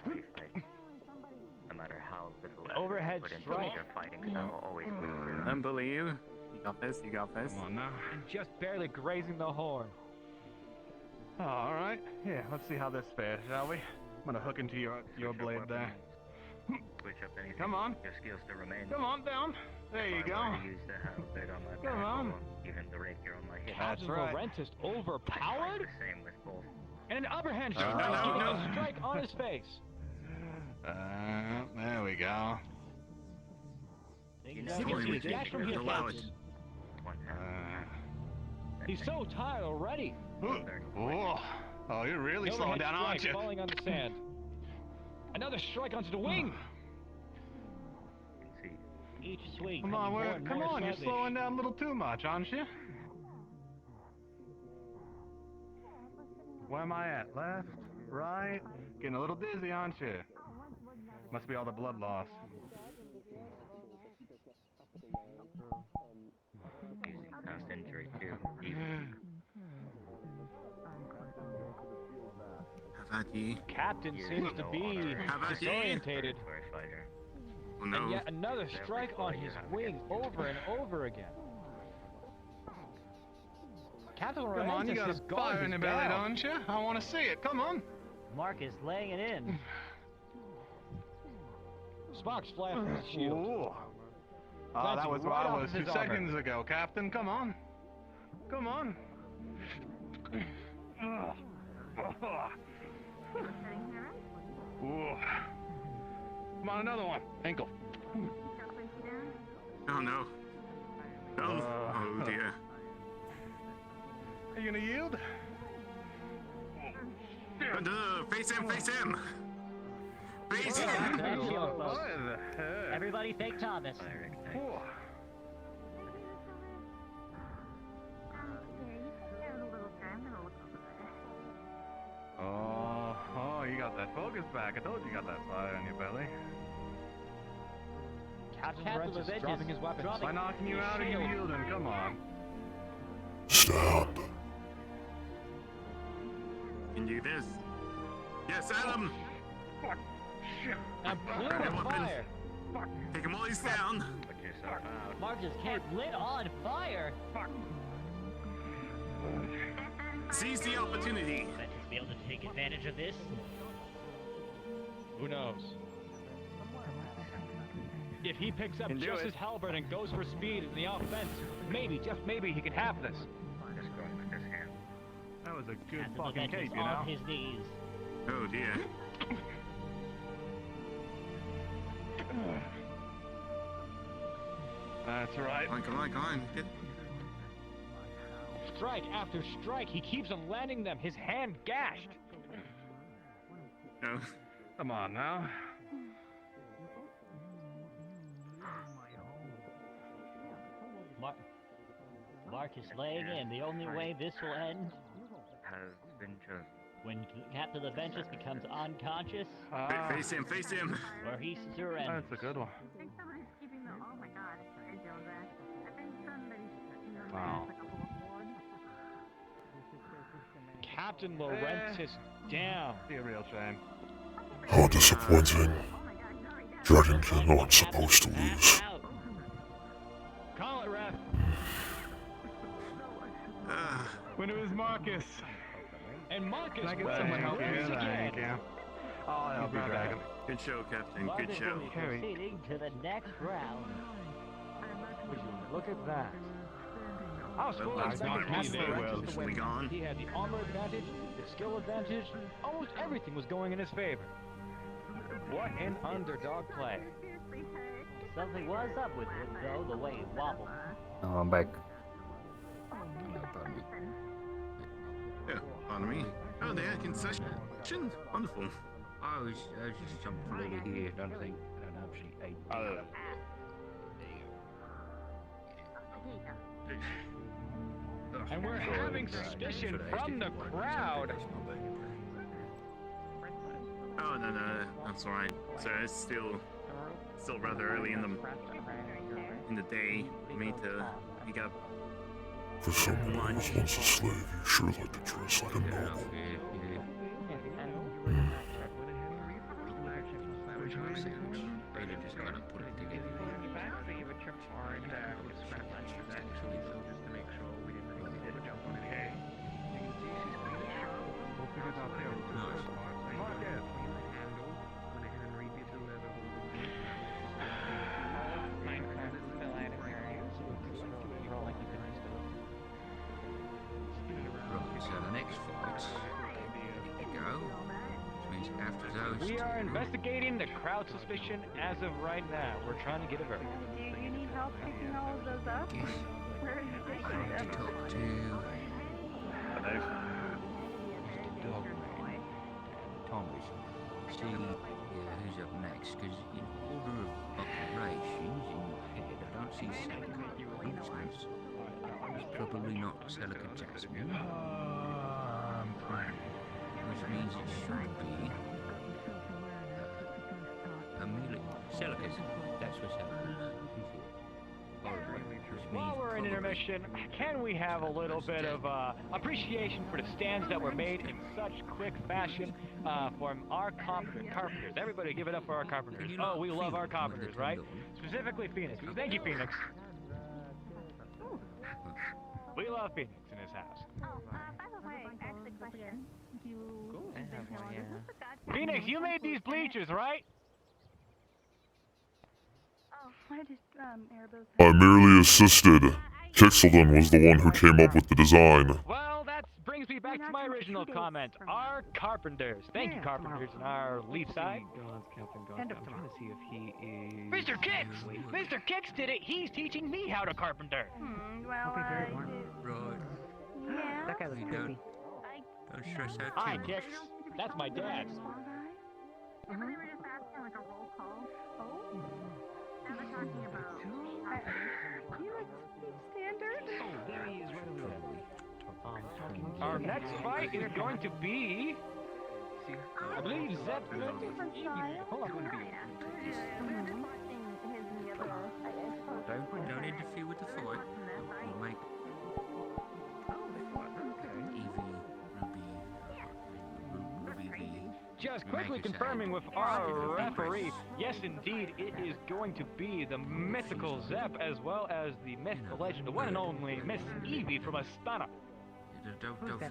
No matter how little Overhead put into strike. their fighting style, always wins. Don't bully you. You got this. You got this. Come on now. And just barely grazing the horn. Oh, all right. Yeah, let's see how this fares, shall we? I'm gonna hook into your blade there. Switch up anything. Come on. Your skills still remain. Come on, down. There you If go. I were to use the halberd on my Come back, on. or even the rapier on my hip. That's Captain right. Laurentius overpowered? The same with both. And an overhand No, strike, no, giving no. a strike on his face. There we go. You can see a gash from here, Allow it. Captain. He's so tired already. Oh, you're really An slowing overhead down, aren't strike you? falling on the sand. Another strike onto the wing. Each swing. Come on, coming more and come more on, you're sluggish. slowing down a little too much, aren't you? Where am I at? Left? Right? Getting a little dizzy, aren't you? Must be all the blood loss. Past injury too. Havati. Captain seems to be disorientated. Oh, no. And yet another strike on his wing over and over again. Captain Come on, you Laurentius got has a gone fire in his your belly, down. don't you? I want to see it. Come on. Marcus laying it in. Sparks fly from his shield. Ooh. Oh, that Glancing was right what I off was of his 2 armor. seconds ago, Captain. Come on. Come on. Ooh. Come on, another one. Ankle. Oh no. Oh dear. Are you gonna yield? Face him! Face him! Face Oh, him! that's Oh, shield, folks. what the heck? Everybody thank Thomas. Ooh. Oh, you got that focus back. I told you you got that fire in your belly. Captain Captain Laurentius Laurentius dropping his weapons. dropping- By knocking you out, are you yielding? Come on. Stand. Can do this. Yes, Adam! And blew a fire. Take him while he's down. Marcus cape lit on fire. Seize the opportunity. Ventus be able to take advantage of this. Who knows? If he picks up Can do just it. his halberd and goes for speed in the offense, maybe, just maybe, he can have this. That was a good Captain fucking Laurentius cape, you on know? his knees. Oh dear. That's right. Come on. Get... Strike after strike, he keeps on landing them, his hand gashed. No. Come on now. Marcus laying in. The only way this will end Has been chosen. when Captain Laurentius becomes unconscious Face him! Face him! or he surrenders. That's a good one. Wow. Captain Laurentius down. Be a real shame. How disappointing. Dragonkin aren't supposed to lose. Call it, ref. When it was Marcus. And Marcus Can I get wins someone help you once here? again. Thank you. I'll help you, Dragon. Good show, Captain. Good Marcus show. will be proceeding to the next round. Look at that. How Well, that's not Captain really Laurentius well. to win. Gone. He had the armor advantage, the skill advantage, almost everything was going in his favor. What an underdog play. Something was up with him, though, the way he wobbled. Oh, I'm back. Yeah. Pardon me. Oh, they had concession. Wonderful. I was just jumped from over here. I don't actually ate. And we're having suspicion from the crowd. Oh, no, that's alright. So it's still rather early in the day for me to pick up. For someone who was once a slave, you sure like to dress like a noble. We are investigating the crowd suspicion as of right now. We're trying to get a verdict. Do you need help picking all of those up? Where are you taking them? To talk to Mr. Dogman and Thomas. See who's up next, because in order of operations in your head, I don't see Celica. For instance, it's probably not Celica Jasmine, which means it should be Amelia. Celica's, that's what Celica's. While we're in intermission, can we have a little bit of appreciation for the stands that were made in such quick fashion from our carpenters? Everybody give it up for our carpenters. Oh, we love our carpenters, right? Specifically Phoenix. Thank you, Phoenix. We love Phoenix in his house. By the way, I asked a question. Phoenix, you made these bleachers, right? I merely assisted. Kixeldon was the one who came up with the design. Well, that brings me back to my original comment. Our carpenters. Thank you, carpenters, in our leaf side. I'm trying to see if he is... Mr. Kix! Mr. Kix did it! He's teaching me how to carpenter! Well, Right. yeah. That guy was creepy. Don't stress out Hi, too Kix. much. That's my dad. We were just asking like a roll call. Oh. Now we're talking about... You like standard? Oh, there he is right over there. Our next fight is going to be... I believe Zeppelin... Hold on. Don't interfere with the fight. We'll make Just quickly confirming with our referee, yes indeed, it is going to be the mythical Zepp as well as the myth, the legend, the one and only Miss Evie from Astana.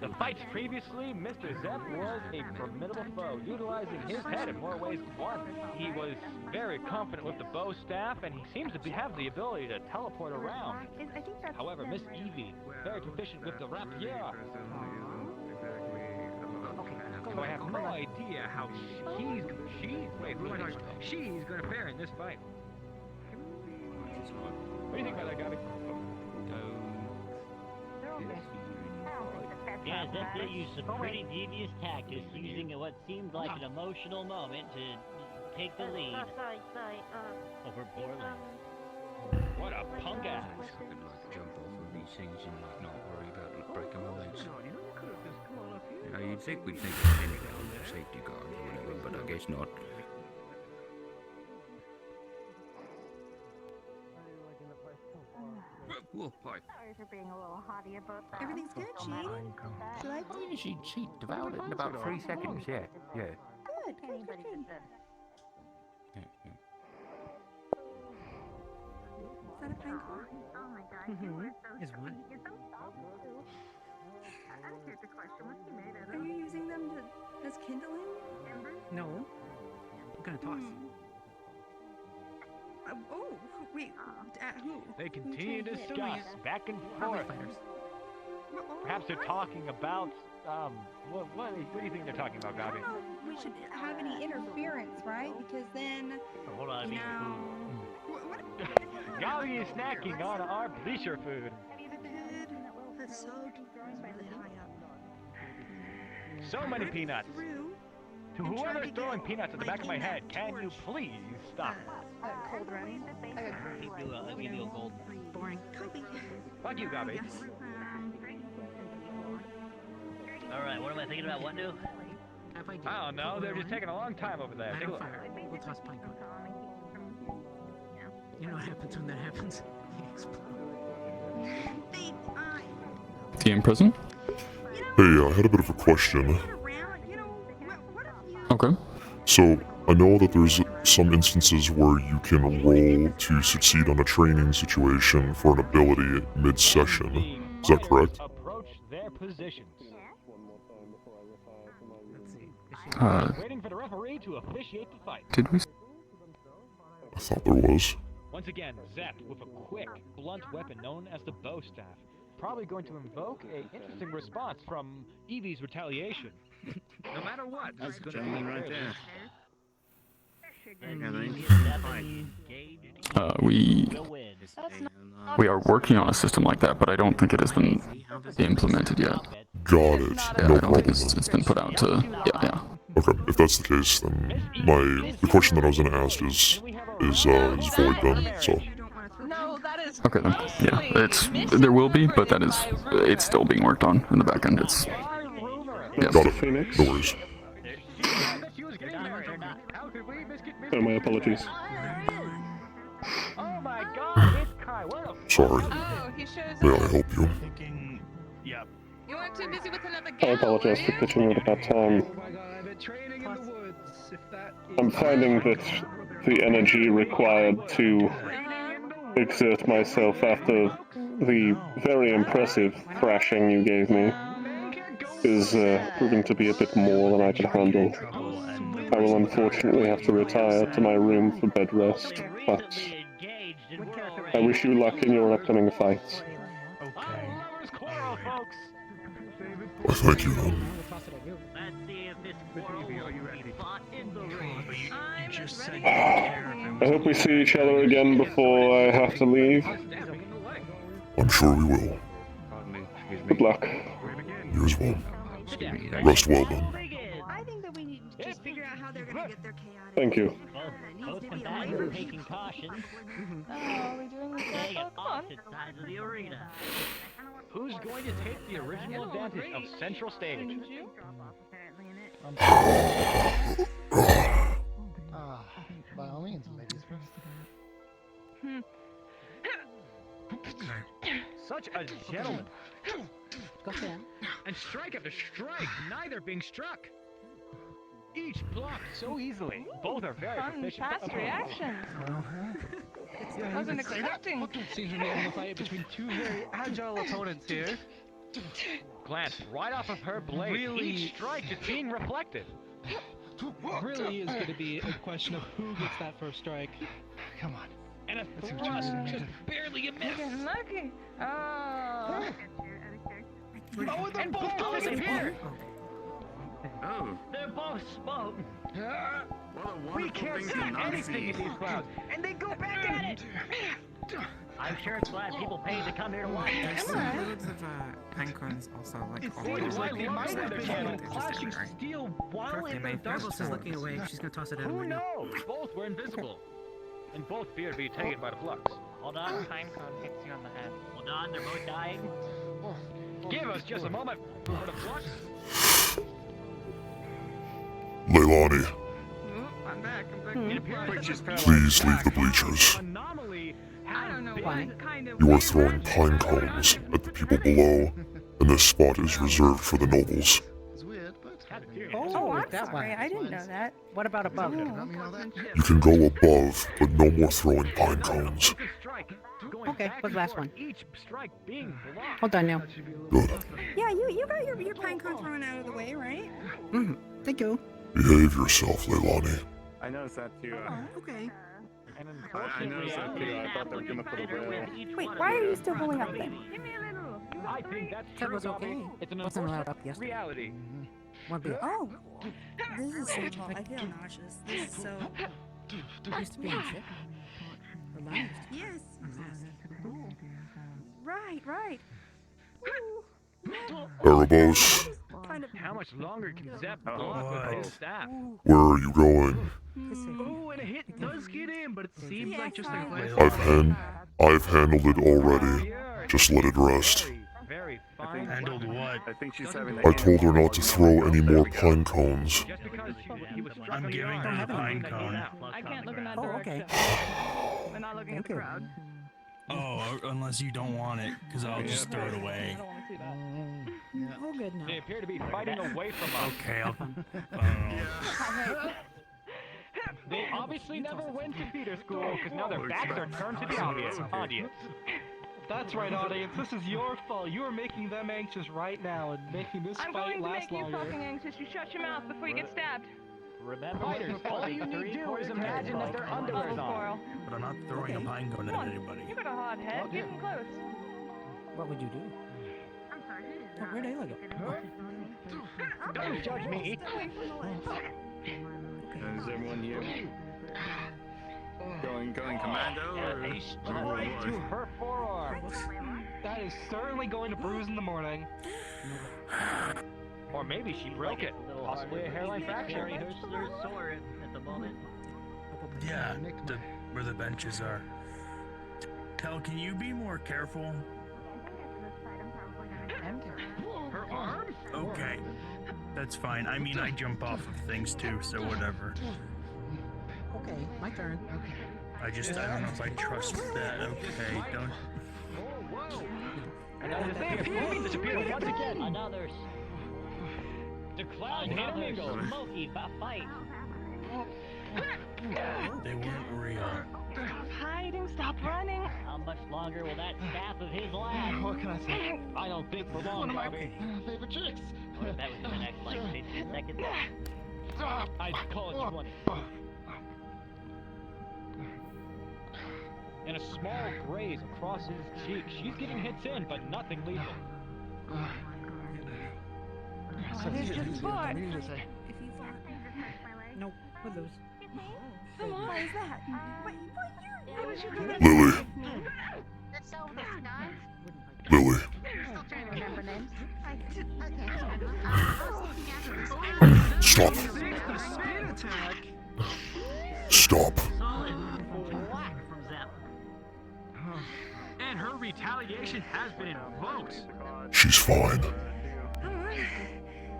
The fights previously, Mr. Zepp was a formidable foe, utilizing his head in more ways than one. He was very confident with the bow staff, and he seems to have the ability to teleport around. However, Miss Evie, very proficient with the rapier. So I have no idea how she's gonna fare in this fight. What do you think about that, Gabby? Yeah, Zeppelin used some pretty devious tactics, using what seemed like an emotional moment to take the lead over poor Lynn. What a punk ass! I could jump off of these things and not worry about breaking my legs. You'd think we'd think of any down their safety guards or whatever, but I guess not. Wolf pipe. Sorry for being a little haughty about that. Everything's good, she ate it? She liked it? She devoured it in about 3 seconds, yeah. Good, good, Anybody good. did this. Is that a pine cone? Oh my god, you are so Is sweet. what? You're so soft too. Here's the question. What's he made out of? Are you using them as kindling? No. I'm gonna toss. Oh, wait, at who? They Who continue to can hit? discuss back and Probably forth. fighters. Perhaps they're talking about, what do you think they're talking about, I Gabby? don't know if we should have any interference, right? Because then, Hold on, you I know... Gabby is snacking on our bleacher food. The sod is really high up. So many peanuts. To whoever's throwing peanuts at the back of my head, can you please stop? Cold running. I'll give you a gold. Boring. Copy. Fuck you, Gabby. Alright, what am I thinking about? What new? I don't know, they're just taking a long time over there. Take a look. We'll toss pine cone. You know what happens when that happens? He explodes. TM present? Hey, I had a bit of a question. Okay. So, I know that there's some instances where you can roll to succeed on a training situation for an ability mid-session. Is that correct? Approach their positions. Waiting for the referee to officiate the fight. Did we? I thought there was. Once again, zapped with a quick, blunt weapon known as the bow staff. Probably going to invoke an interesting response from Evie's retaliation. No matter what, That's a gentleman right there. We are working on a system like that, but I don't think it has been implemented yet. Got it. Yeah, No I don't think problem. it's been put out to. Yeah. Okay, if that's the case, then the question that I was going to ask is void then. So. No, that is. Okay then. Yeah, there will be, but it's still being worked on in the back end. Got it. No worries. Oh, my apologies. Oh my god, it's Kai. Where the Sorry. Oh, he shows May I help you? Yep. You weren't too busy with another I gal, apologize were for you? pitching in at that time. I'm finding that the energy required to exert myself after the very impressive thrashing you gave me is proving to be a bit more than I can handle. I will unfortunately have to retire to my room for bed rest, but I wish you luck in your upcoming fights. Well, thank you then. I hope we see each other again before I have to leave. I'm sure we will. Good luck. You as well. Rest well then. I think that we need to just figure out how they're gonna get their chaotic. Thank you. Both combatants are taking caution. Oh, are we doing this? Staying at opposite sides of the arena. Who's going to take the original advantage of central stage? By all means, ladies first. Such a gentleman. And strike after strike, neither being struck. Each blocked so easily. Both are very proficient. Fast reactions. I wasn't expecting. Seems to be able to fight between two very agile opponents here. Glance right off of her blade. Really- Each strike is being reflected. Really is going to be a question of who gets that first strike. Come on. And a thrust just barely a miss. You're lucky. Oh. Oh, and they're both disappeared. Oh, They're both smoke. what a We wonderful can't thing see to not anything see. in these clouds, and they go back at it. I'm sure it's glad people pay to come here to watch. There's loads of pine cones also, like all seems over like the they might place. have been They're flashing interesting, right? steel while Perfect. in My the dust Rebels is looking storms. away. She's gonna toss it out of the Who window. knows? Both were invisible, and both feared to be taken by the flux. Hold on, pine cone hits you on the head. Hold on, they're both dying. Give us just a moment for the flux. Leilani, I'm back. I'm back. please leave the bleachers. I don't know why. Kind of. You are throwing pine cones at the people below, and this spot is reserved for the nobles. Oh, I'm sorry. I didn't know that. What about above? You can go above, but no more throwing pine cones. Okay, what's the last one? Each strike being blocked. Hold on now. Good. Yeah, you got your pine cone thrown out of the way, right? Mm-hmm. Thank you. Behave yourself, Leilani. I noticed that too. Okay. I noticed that too. I thought they were gonna put a rail. Wait, why are you still going up there? I think that's That true, was okay. Bobby. It's an Wasn't allowed unfortunate up yesterday. reality. One beer. Oh, this is so tall. I feel nauseous. This is so. Used to be in ship. Or mine used to. Yes. Right, right. Erebos, Kind of. How much much longer can Zep block with his staff? Where are you going? Oh, and a hit does get in, but it seems like just a glitch. I've handled it already. Just let it rest. Very fine. Handled what? I think she's having I told her not to throw any more pine cones. Just because he was I'm giving her the pine cone. I can't look in that direction. We're not looking at the crowd. Oh, unless you don't want it, because I'll just throw it away. I don't want to see that. Oh, good now. They appear to be fighting away from us. Okay, I'll... They obviously never went to theater school because now their backs are turned to the audience. That's right, audience. This is your fault. You are making them anxious right now and making this I'm fight going to last make you longer. fucking anxious. You shut your mouth before you get stabbed. Remember, Fighters, all you need to do is imagine that their underwear's on. But I'm not throwing a pine cone at anybody. You got a hard head. Get him close. What would you do? I'm sorry. Where'd Ayla go? Don't judge me. Is everyone here going commando or Right to her forearm. That is certainly going to bruise in the morning. Or maybe she broke it. Possibly a hairline fracture. Her sore at the moment. Yeah, where the benches are. Tel, can you be more careful? Her arm? Okay, that's fine. I mean, I jump off of things too, so whatever. Okay, my turn. Okay. I don't know if I trust that. Okay, don't. Whoa! Another disappeared once again. Another. Decloud intermingle. Smoky fight. They weren't real. Stop hiding. Stop running. How much longer will that staff of his last? What can I say? I don't think for long, One of my Bobby. favorite chicks. What if that was in the next, like, 15 seconds? I'd call it 20. And a small graze across his cheek. She's getting hits in, but nothing lethal. It's just sport. Nope, we'll lose. Come on. Why is that? What did you do? Lily. That's so disguised. Lily. Still trying to remember names. Stop. Stop. And her retaliation has been invoked. She's fine.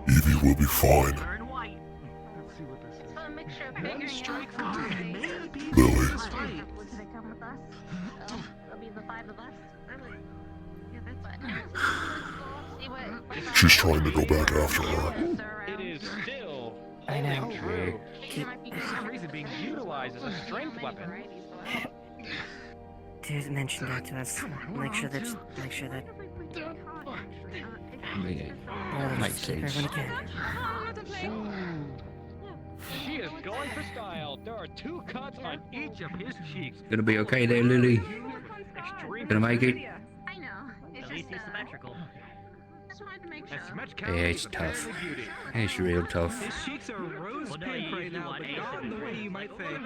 Evie will be fine. Turn white. Let's see what this is. It's a mixture of figuring strike out for why. Lily. Would they come with us? There'll be the 5 of us. Yeah, that's fine. See what She's trying to go back after her. It is still I know. true. For some reason being utilized as a strength weapon. Dude mentioned that to us. Make sure that. Makes sense. She is going for style. There are 2 cuts on each of his cheeks. Gonna be okay there, Lily. Extreme Gonna make it. I know. It's At just least he's symmetrical. just wanted to make And sure. symmetricality Yeah, is it's a part of tough. the beauty. It's real tough. His cheeks are rose Well, no, pink you right now, want but ace not in the way you might think.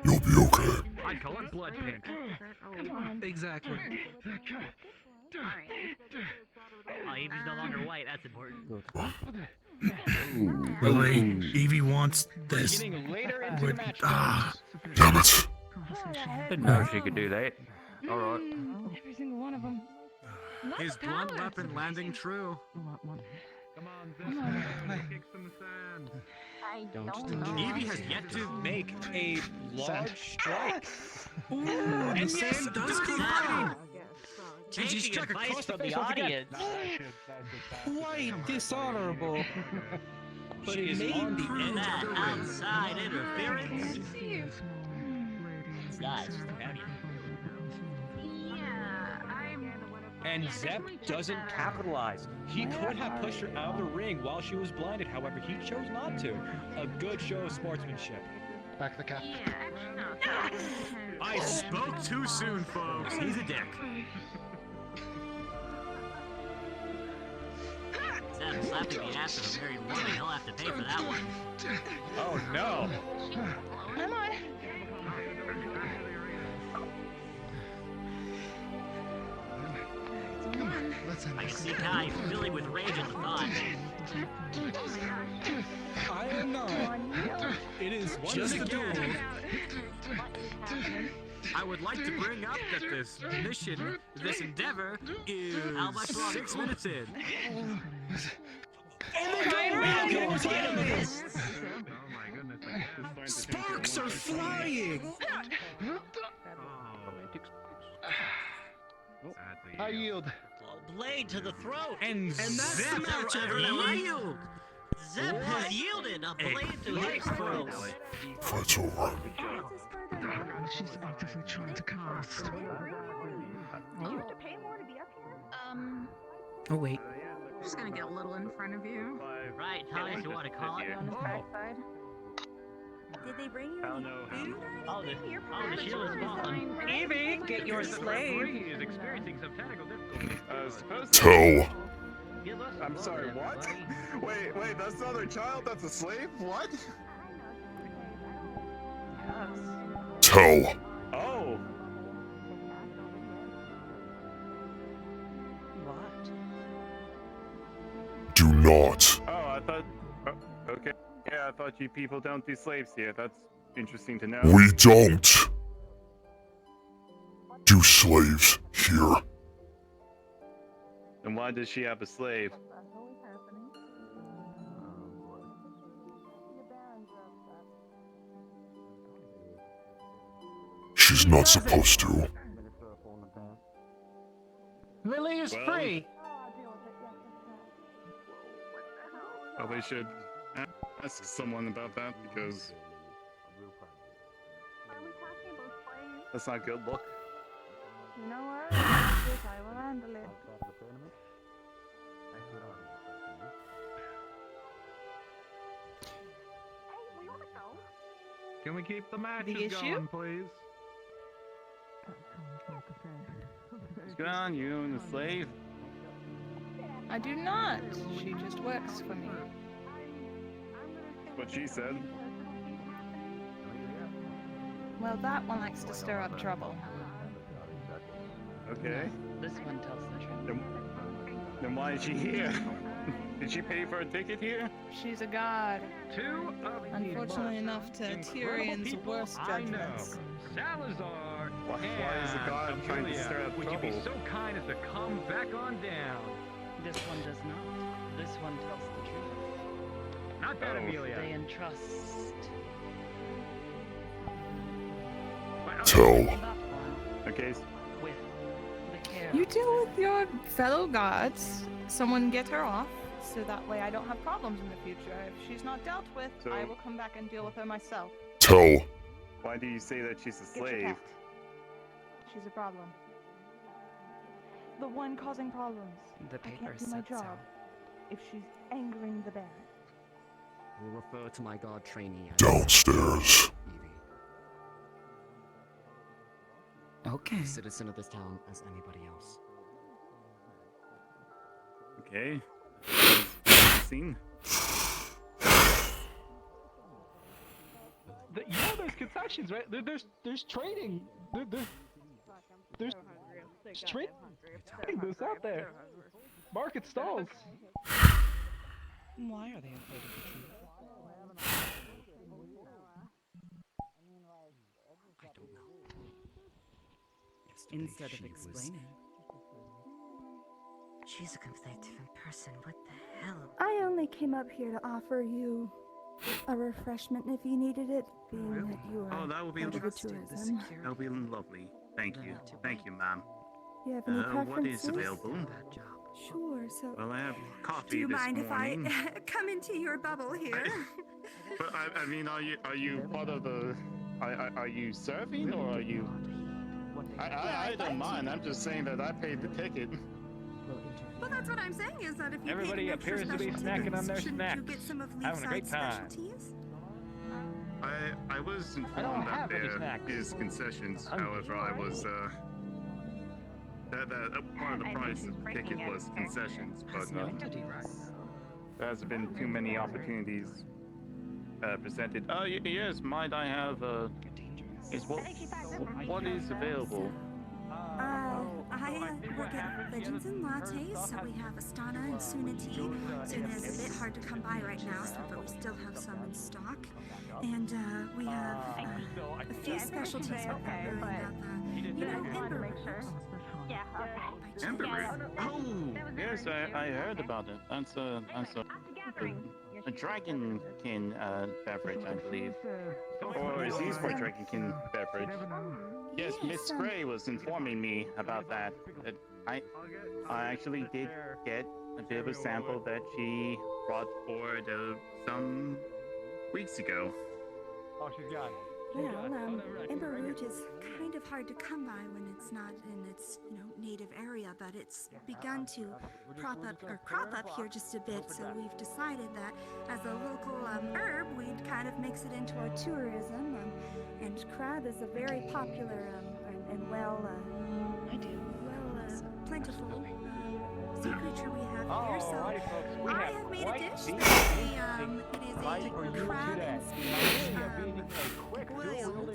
You'll be okay. I'd call it blood pink. Exactly. Oh, Evie's no longer white. That's important. Lily, Evie wants this. Getting later into the match. Damn it. Didn't know she could do that. Alright. Every single one of them. His blunt weapon landing true. Come on, Zep. Kicks in the sand. I don't know. Evie has yet to make a large strike. And the sand does come out. And she struck across from the audience. Quite dishonorable. But She it is may on the prove end That to win. outside interference. Guys, And Zep doesn't capitalize. He could have pushed her out of the ring while she was blinded. However, he chose not to. A good show of sportsmanship. Back the cap. I spoke too soon, folks. He's a dick. Zeb slapping the ass of a married woman. He'll have to pay for that one. Oh no. Come on. I can see Kai filling with rage at the thought. just a door. I would like to bring up that this mission, this endeavor, is how much 6 minutes in. Sparks are flying! I yield. Blade to the throat. And that's Zep the match, has everyone. yield. Zep has yielded a blade to his throat. Fight's over. She's actively trying to cast. Do you have to pay more to be up here? Oh, wait. I'm just gonna get a little in front of you. Right, Thomas, you want to call it? On his backside. Did they bring you any food or anything? The shield is fallen. Evie, get your slave. is experiencing some technical difficulties. Supposed Tell. I'm sorry, what? Wait, that's not their child? That's a slave? What? Tell. Oh. What? Do not. Oh, I thought... Oh, okay. Yeah, I thought you people don't do slaves here. That's interesting to know. We don't do slaves here. Then why does she have a slave? She's not supposed to. Lily is free. Well, they should ask someone about that because That's not a good look. You know what? Yes, I will handle it. Can we keep the matches issue? going, please? What's going on, you and the slave? I do not. She just works for me. That's what she said. Well, that one likes to stir up trouble. Okay. This one tells the truth. Then why is she here? Did she pay for a ticket here? She's a god. Two of Unfortunately enough to Tyrion's worst judgments. Salazar Why is the god trying to stir up would trouble? you be so kind as to come back on down? This one does not. This one tells the truth. Not bad, Amelia. They entrust. Tell. Okay. With the care. You deal with your fellow gods. Someone get her off, so that way I don't have problems in the future. If she's not dealt with, So- I will come back and deal with her myself. Tell. Why do you say that she's a Get your slave? cat. She's a problem. The one causing problems. The I paper can't do my said so. job if she's angering the Baron. We'll refer to my guard trainee as Downstairs. Okay. a citizen of this town as anybody else. Okay. Scene. There's concessions, right? There's trading. There's trading this out there. Market stalls. Why are they afraid of the truth? I don't know. Instead of explaining. She's a completely different person. What the hell? I only came up here to offer you a refreshment if you needed it, being that you are Oh, that would be part of the tourism. that would be lovely. Thank you, ma'am. You have any What is preferences? available? Sure, so... Well, I have coffee Do you this mind if morning. I come into your bubble here? But I mean, are you part of the? Are you serving or are you? I don't mind. I'm just saying that I paid the ticket. Well, that's what I'm saying is that if you Everybody paid an extra appears to be special snacking tickets, on their shouldn't snacks. you get some of Having a great Leafside's time. specialties? I was I don't informed that have any there snacks. is concessions. However, I was that part of the price of the ticket was concessions, but there hasn't been too many opportunities presented. Oh yes, might I have what is available? I work at Legends and Lattes, so we have Astana and Suna tea. Suna is a bit hard to come by right now, but we still have some in stock. And we have a few specialties we're brewing up. Ember root. Yeah, okay. Ember root? Oh, yes, I heard about it. That's a dragonkin beverage, I believe. Or is these for dragonkin beverage? Yes, Miss Gray was informing me about that. I actually did get a bit of a sample that she brought forward some weeks ago. Oh, she's gone. Well, ember root is kind of hard to come by when it's not in its, native area, but it's begun to crop up here just a bit. So we've decided that as a local herb, we'd kind of mix it into our tourism. And crab is a very popular and plentiful sea creature we have here. So I have made a dish that it is a crab and spinach boiled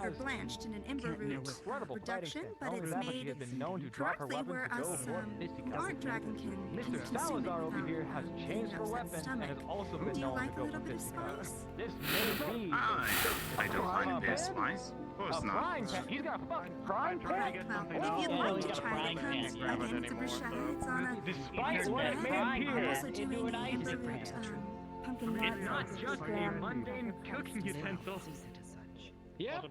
or blanched in an ember root reduction, but it's made directly where us who aren't dragonkin can consume it over here has changed her weapon and has also been Do you known like to a go little for bit of fisticuffs. spice? This may be. I don't mind a bit of spice. Of course not. He's got a fucking frying pan. Well, if you'd like to try it, again, it's a bruschetta. It's on a Despite what it may I'm appear, also doing the ember root pumpkin it's water. not just a mundane cooking utensil. Yeah.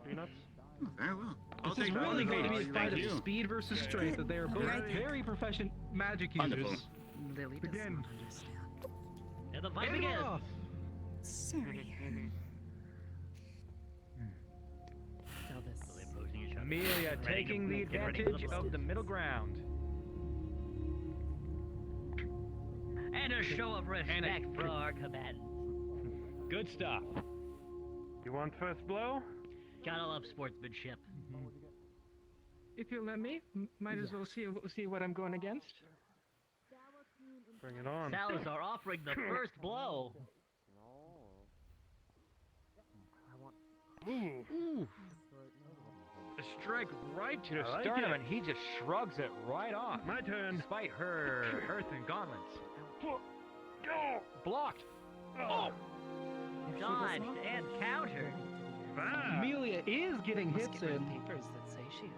Very well. This is really going to be a fight of speed versus strength, that they are both very proficient magic users. Lily Begin. And the fight begins. Sorry. Amelia taking the advantage of the middle ground. And a show of respect for our combatants. Good stuff. You want first blow? Gotta love sportsmanship. If you'll let me, might as well see what I'm going against. Bring it on. Salazar offering the first blow. Ooh. A strike right to the sternum, and he just shrugs it right off. My turn. Despite her earthen gauntlets. Blocked. Oh! Dodged and countered. Amelia is getting hits in. Papers that say she is.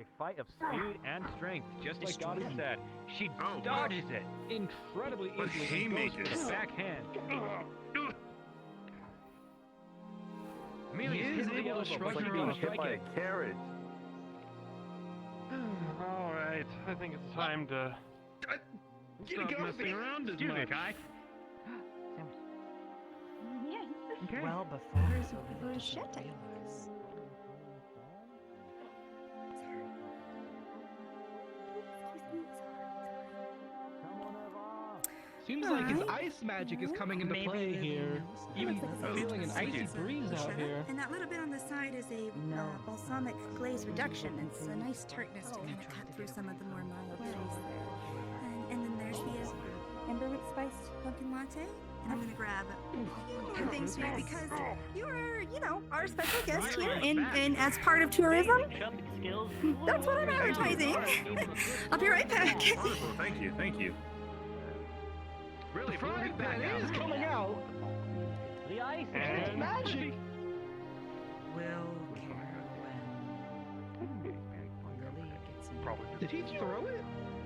A fight of speed and strength, just like Goddess said. She dodges it incredibly easily and goes for the backhand. Amelia is able to shrug her off. Hit by a carriage. All right, I think it's time to stop messing around as Excuse me, much. Kai. Okay. Well before Bruschetta. Seems like his ice magic is coming into play here. Even feeling an icy breeze out here. And that little bit on the side is a balsamic glaze reduction. It's a nice tartness to kind of cut through some of the more mild taste there. And then there's the ember root spiced pumpkin latte. And I'm gonna grab more things here because you are, our special guest here, and as part of tourism, that's what I'm advertising. I'll be right back. Wonderful, thank you, thank you. Really, Frying pan is coming out. The ice And magic. will care when Lily gets in. Probably. Did he throw it?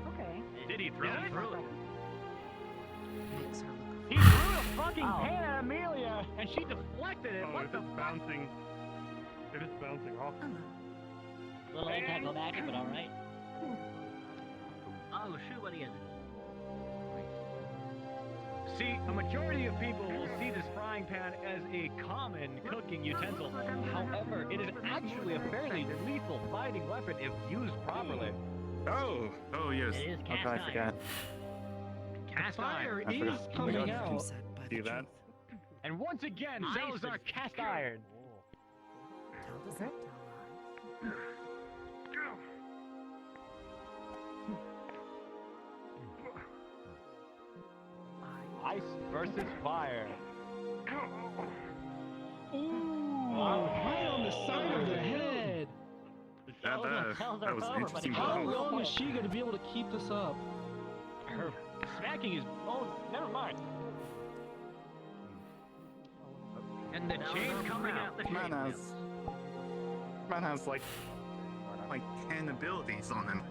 Okay. Did he throw it? Makes her look He threw a fucking pan at Amelia, and she deflected it. What if the it's fuck? bouncing. If it's bouncing off. Little anticlimactic, but alright. Oh, shoot, what is it? See, a majority of people will see this frying pan as a common cooking utensil. However, it is actually a fairly lethal fighting weapon if used properly. Oh yes. It is Okay, I forgot. Cast Fire iron. is coming out. Do that. And once again, Salazar cast iron. Tell the set, tell lies. Ice versus fire. Ooh, right on the side of the head. That was an interesting How blow. long is she going to be able to keep this up? Her attacking his own. Never mind. And the chain's coming out. The Man has like 10 abilities on him.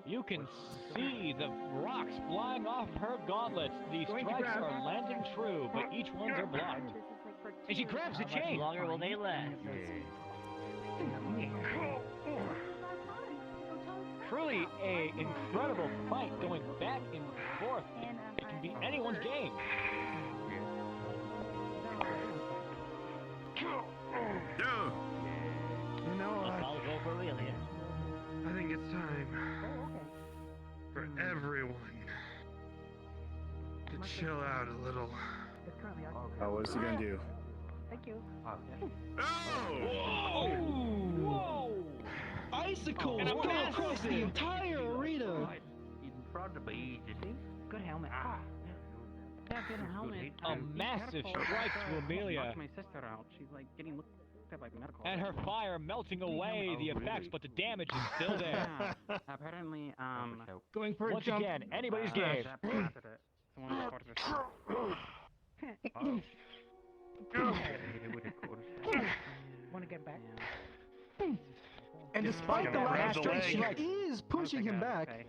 You can see the rocks flying off her gauntlets. The strikes are landing true, but each ones are blocked. And she grabs the chain. How much longer will they last? Truly a incredible fight going back and forth. It can be anyone's game. You know, let's all go for real here. I think it's time for everyone to chill out a little. Oh, what's he gonna do? Thank you. Whoa! Whoa! Icicles go across the entire arena. In front of me, good helmet. That good helmet. A massive strike to Amelia. Knocked my sister out. She's like getting looked at like medical. And her fire melting away the effects, but the damage is still there. Apparently, Going for a Once jump. again, anybody's game. Want to get back? And despite the last strike, she is pushing him back. Okay.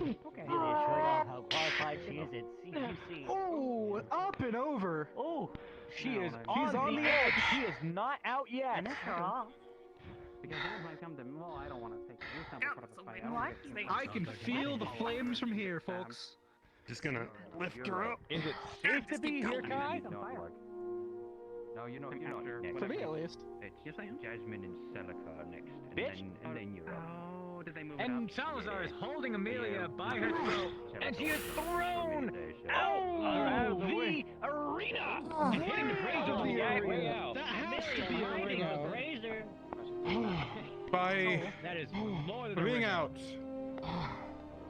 Really showing off how qualified she is at CQC. Oh, up and over. Oh, she is She's on the edge. She is not out yet. And it's her off. Because it might come to me. Well, I don't want to take you something for the fight. I can feel the flames from here, folks. Just gonna lift her up. Is it safe to be here, Kai? No, you know. For me, at least. It's Jasmine and Celica next, Bitch. and then you're up. Oh, did they move And Salazar is holding Amelia by her throat, and she is thrown out of the arena, and hitting the Brazier on the way out. That has to be a ring out. Razor. By That is more than a ring ring out, Can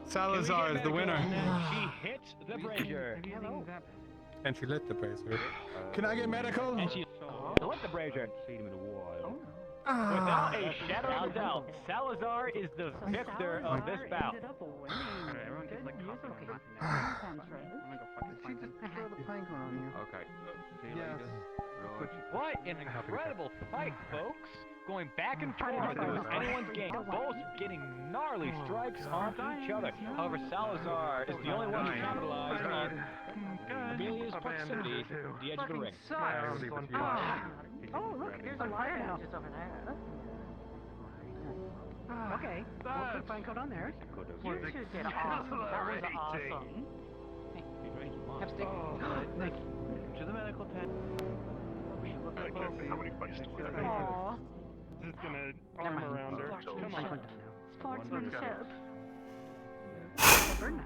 Salazar we is get the winner. medical? She hit the Brazier. And she lit the brazier. Can I get medical? And she lit the Brazier. Seen him in a while. Without a shadow of a doubt, Salazar is the victor of this bout. Everyone just like Throw the plank on you. Okay. See you Yes. later. What an incredible fight, folks! Going back and forth, it was anyone's game, both getting gnarly strikes onto each other. However, Salazar is the only one who capitalized on Amelia's proximity to the edge of the ring. Oh, look, there's a lighthouse over there. Okay, well, put fine coat on there. You two did awesome. That was awesome. Have stick. Thank you. To the medical tent. Aww. Just gonna arm around her. Come on. Sportsmanship. Very nice.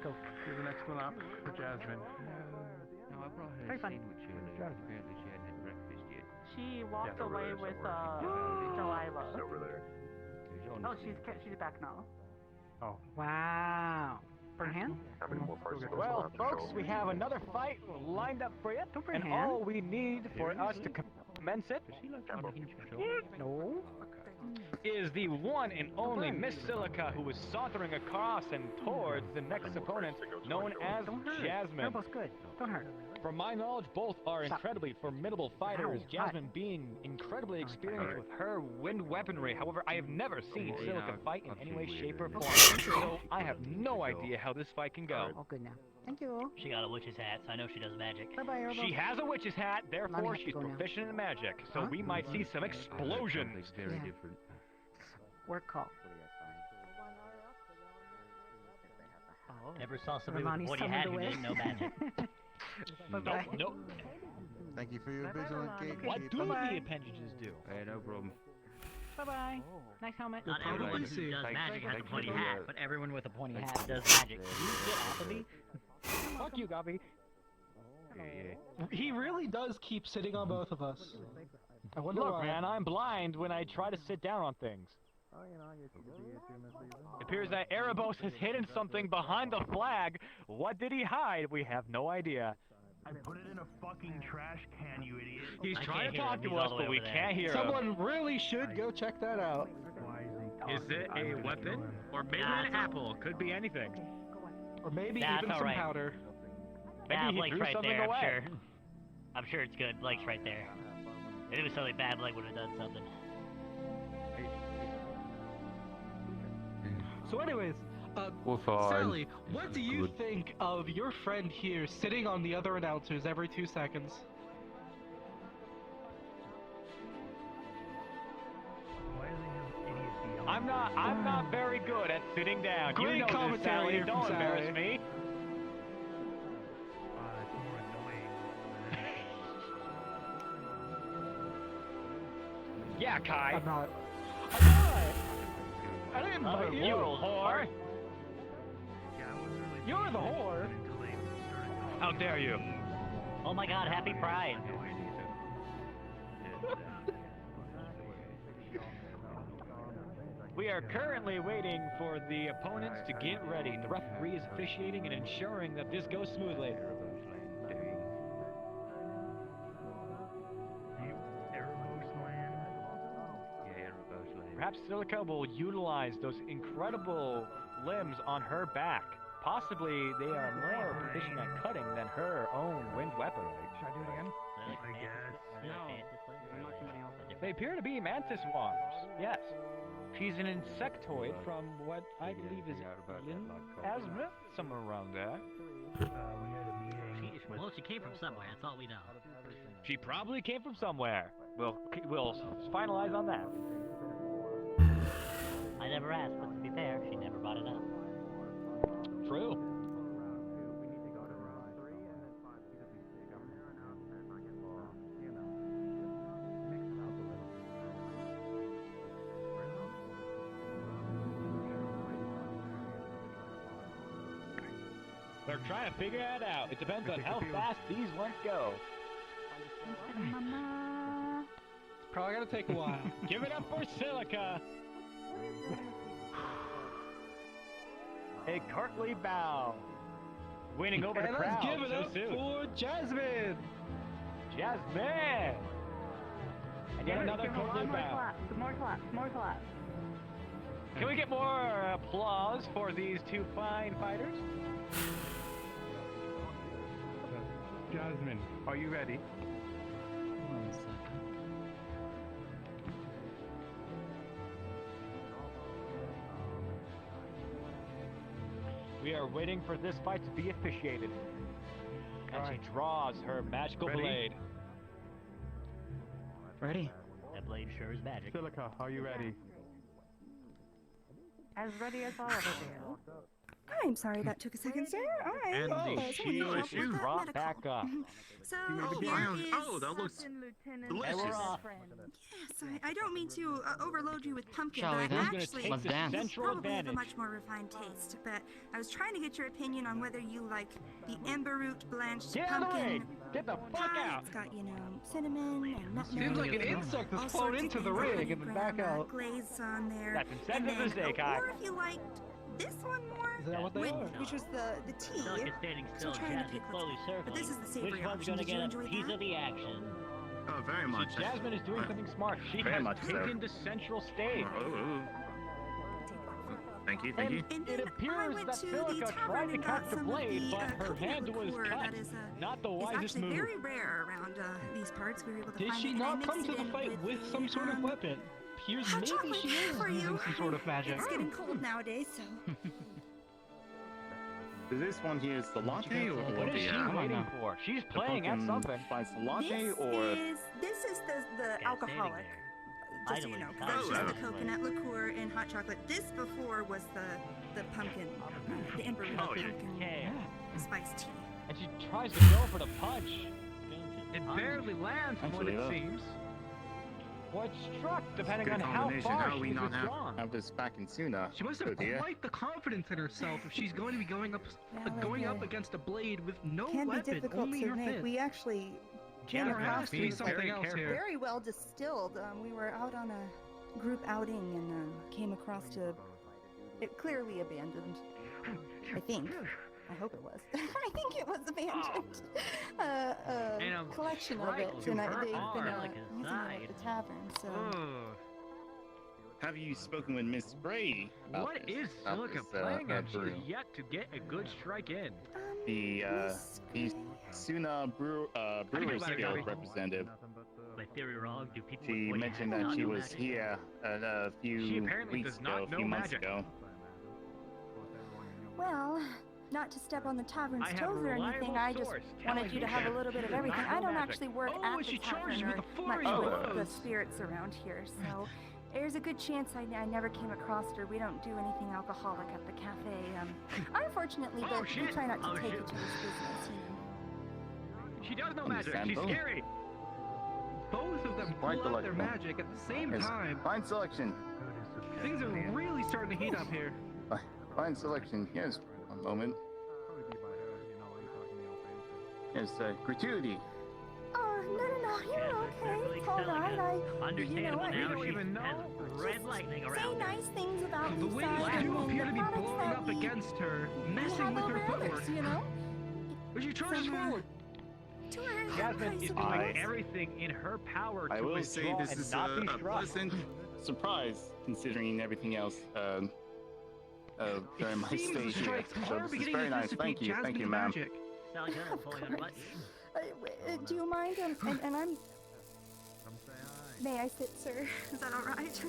Go. Here's the next one up for Jasmine. No, I brought her Very a funny. sandwich earlier. Apparently she hadn't had breakfast yet. She walked away with Delilah. Over there. Oh, she's back now. Oh. Wow. Burn hand? Well, folks, we have another fight lined up for you, and all we need for us to commence it No. is the one and only Miss Silica, who is sauntering across and towards the next opponent, known as They're Jasmine. both good. Don't hurt. From my knowledge, both are Stop. incredibly formidable fighters, Ow. Jasmine being incredibly experienced with her wind weaponry. However, I have never seen Silica fight in any way, shape, or form, so I have no idea how this fight can go. Oh, good now. Thank you. She got a witch's hat, so I know she does magic. Bye-bye, Erbo. She has a witch's hat, therefore Mommy has to she's go now. proficient in magic, so we might see some explosions. Very Yeah. different. Work call. Oh. Never saw somebody Ramani with a pointy summoned hat who away. didn't know magic. Bye-bye. Nope. Thank you for your vigilant gatekeeping. What do the appendages do? Hey, no problem. Bye-bye. Nice helmet. Not everyone who does magic has a pointy hat, but everyone with a pointy hat does magic. Can you get off of me? Fuck you, Gabi. He really does keep sitting on both of us. I wonder Look, why. man, I'm blind when I try to sit down on things. It appears that Erebos has hidden something behind the flag. What did he hide? We have no idea. I put it in a fucking trash can, you idiot. He's I trying can't to hear talk him. to He's us, all the way but we over there. can't hear him. Someone really should go check that out. Is it a weapon? Or maybe an apple? Could be anything. Or maybe Nah, even it's some alright. powder. Yeah, Maybe he Blake's threw right something there, away. I'm sure. I'm sure it's good. Blake's right there. If it was something bad, Blake would have done something. So anyways, We're fine. Sally, what do you think of your friend here sitting on the other announcers every 2 seconds? I'm not very good at sitting down. Great you know this, commentary Sally. here from Don't embarrass Sally. me. Yeah, Kai. I'm not. I didn't invite you. You whore. You're the whore. How dare you? Oh my god, happy Pride. We are currently waiting for the opponents to get ready. The referee is officiating and ensuring that this goes smoothly. Perhaps Silica will utilize those incredible limbs on her back. Possibly they are more proficient at cutting than her own wind weapon. Should I do it again? I guess. They appear to be mantis swarms. Yes. She's an insectoid from what I believe is Azimuth, somewhere around there. Well, she came from somewhere, that's all we know. She probably came from somewhere. We'll finalize on that. I never asked, but to be fair, she never brought it up. True. They're trying to figure that out. It depends on how fast these ones go. Probably gonna take a while. Give it up for Silica. A courtly bow. Winning over the And crowd. let's give it so up soon. for Jasmine. Jasmine. And yet another courtly bow. More claps. Can we get more applause for these two fine fighters? Jasmine, are you ready? One second. We are waiting for this fight to be officiated. And she draws her magical blade. Ready? That blade sure is magic. Silica, are you ready? As ready as all of it. I'm sorry that took a second, sir. All right. And someone the need shield help is with that brought medical. back up. So Oh, here wow. is... Oh, that looks delicious. Yes, I don't mean to overload you with pumpkin, Shall we but then? actually, Let's dance. you probably have a much more refined taste. But I was trying to get your opinion on whether you like the amber root blanched Get out of the way! pumpkin Get the fuck pie. out! It's got, you know, cinnamon and nutmeg. Seems like an and insect all has flown sorts of into the things, ring and then back out. glaze on there. That's and incentive then, to say, Kai. or if you liked this one more, Is that what they are? which was the tea. Silica's standing So still, trying to Jasmine pick slowly circling. But this is the Which savory one's option. gonna Did you get enjoy a piece that? of the action? Oh, very much. Jasmine is doing something smart. She Very has much so. taken the central stage. Oh. Thank you, thank you. And It then appears I went that to the Silica tavern tried to and catch got the some blade, of the but her coconut hand was liqueur. cut. That is Not the it's wisest actually move. very rare around these parts. We were able to Did find she it, and I not mixed come to it the in fight with some sort of weapon? Appears hot maybe chocolate she is for using you. some sort of magic. It's getting cold nowadays, so. This one here is the latte or What is she waiting for? She's playing at something. Spice latte or This is the alcoholic. Just so you know, 'cause that's just the coconut liqueur and hot chocolate. This before was the pumpkin, the amber root pumpkin spice tea. And she tries to go for the punch. It barely lands from what it seems. Or it struck, depending Good on how combination. far How we she's not withdrawn. have this back in sooner? She must have Oh, dear. quite the confidence in herself if she's going to be going up against a blade with no Can be weapon, difficult only to her make. fist. We actually came There across has to be these something else here. very well distilled. We were out on a group outing and came across it clearly abandoned. I think. I hope it was. I think it was abandoned. Collection of it, and they've been using it at the tavern. So. Have you spoken with Miss Gray? What is Silica playing at? She's yet to get a good strike in. The Suna Brewers Guild representative. My theory wrong? Do people? She mentioned that she was here a few weeks ago, a few months ago. Well, not to step on the tavern's toes or anything, I just wanted you to have a little bit of everything. I don't actually work at the tavern or much with the spirits around here, so there's a good chance I never came across her. We don't do anything alcoholic at the cafe. Unfortunately, but we try not to take each other's business, you know. She does know magic. She's scary. Both of them pull out their magic at the same time. Fine selection. Things are really starting to heat up here. Fine selection. Here's one moment. Here's gratuity. Oh, no, you're okay. It's all right. Understandable now. You don't even know. Red lightning around. Say nice things about The Lisa winds do appear to be products blowing that up we against her, have messing with over her others, footwork. you know? But she charges forward. To her Jasmine is high doing everything in her power to I will withdraw say this and is not be a struck. pleasant surprise, considering everything else during my stay here. So this is very nice. Thank you, ma'am. Do you mind? And I'm. May I sit, sir? Is that all right?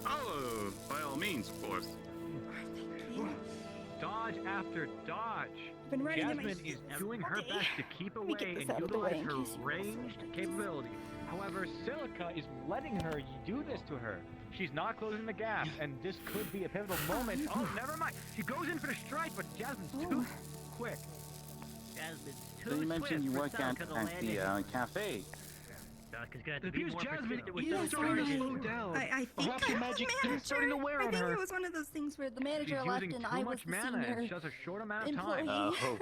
Oh, by all means, of course. Dodge after dodge. Been writing in my Jasmine is doing her Okay. best to keep Let me away get this and out of the way utilize in her case you ranged capability. However, Silica is letting her do this to her. She's not closing the gap, and this could be a pivotal moment. Oh, never mind. She goes in for the strike, but Jasmine's too quick. Jasmine's So you too mentioned you swift work for at Silica to land the in. cafe. It appears Jasmine with is those starting to charges. slow down. I think Perhaps the magic is starting to wear I on think her. it was one of those things where the She's manager left using and too I was much the mana senior in such a short amount of employee. time.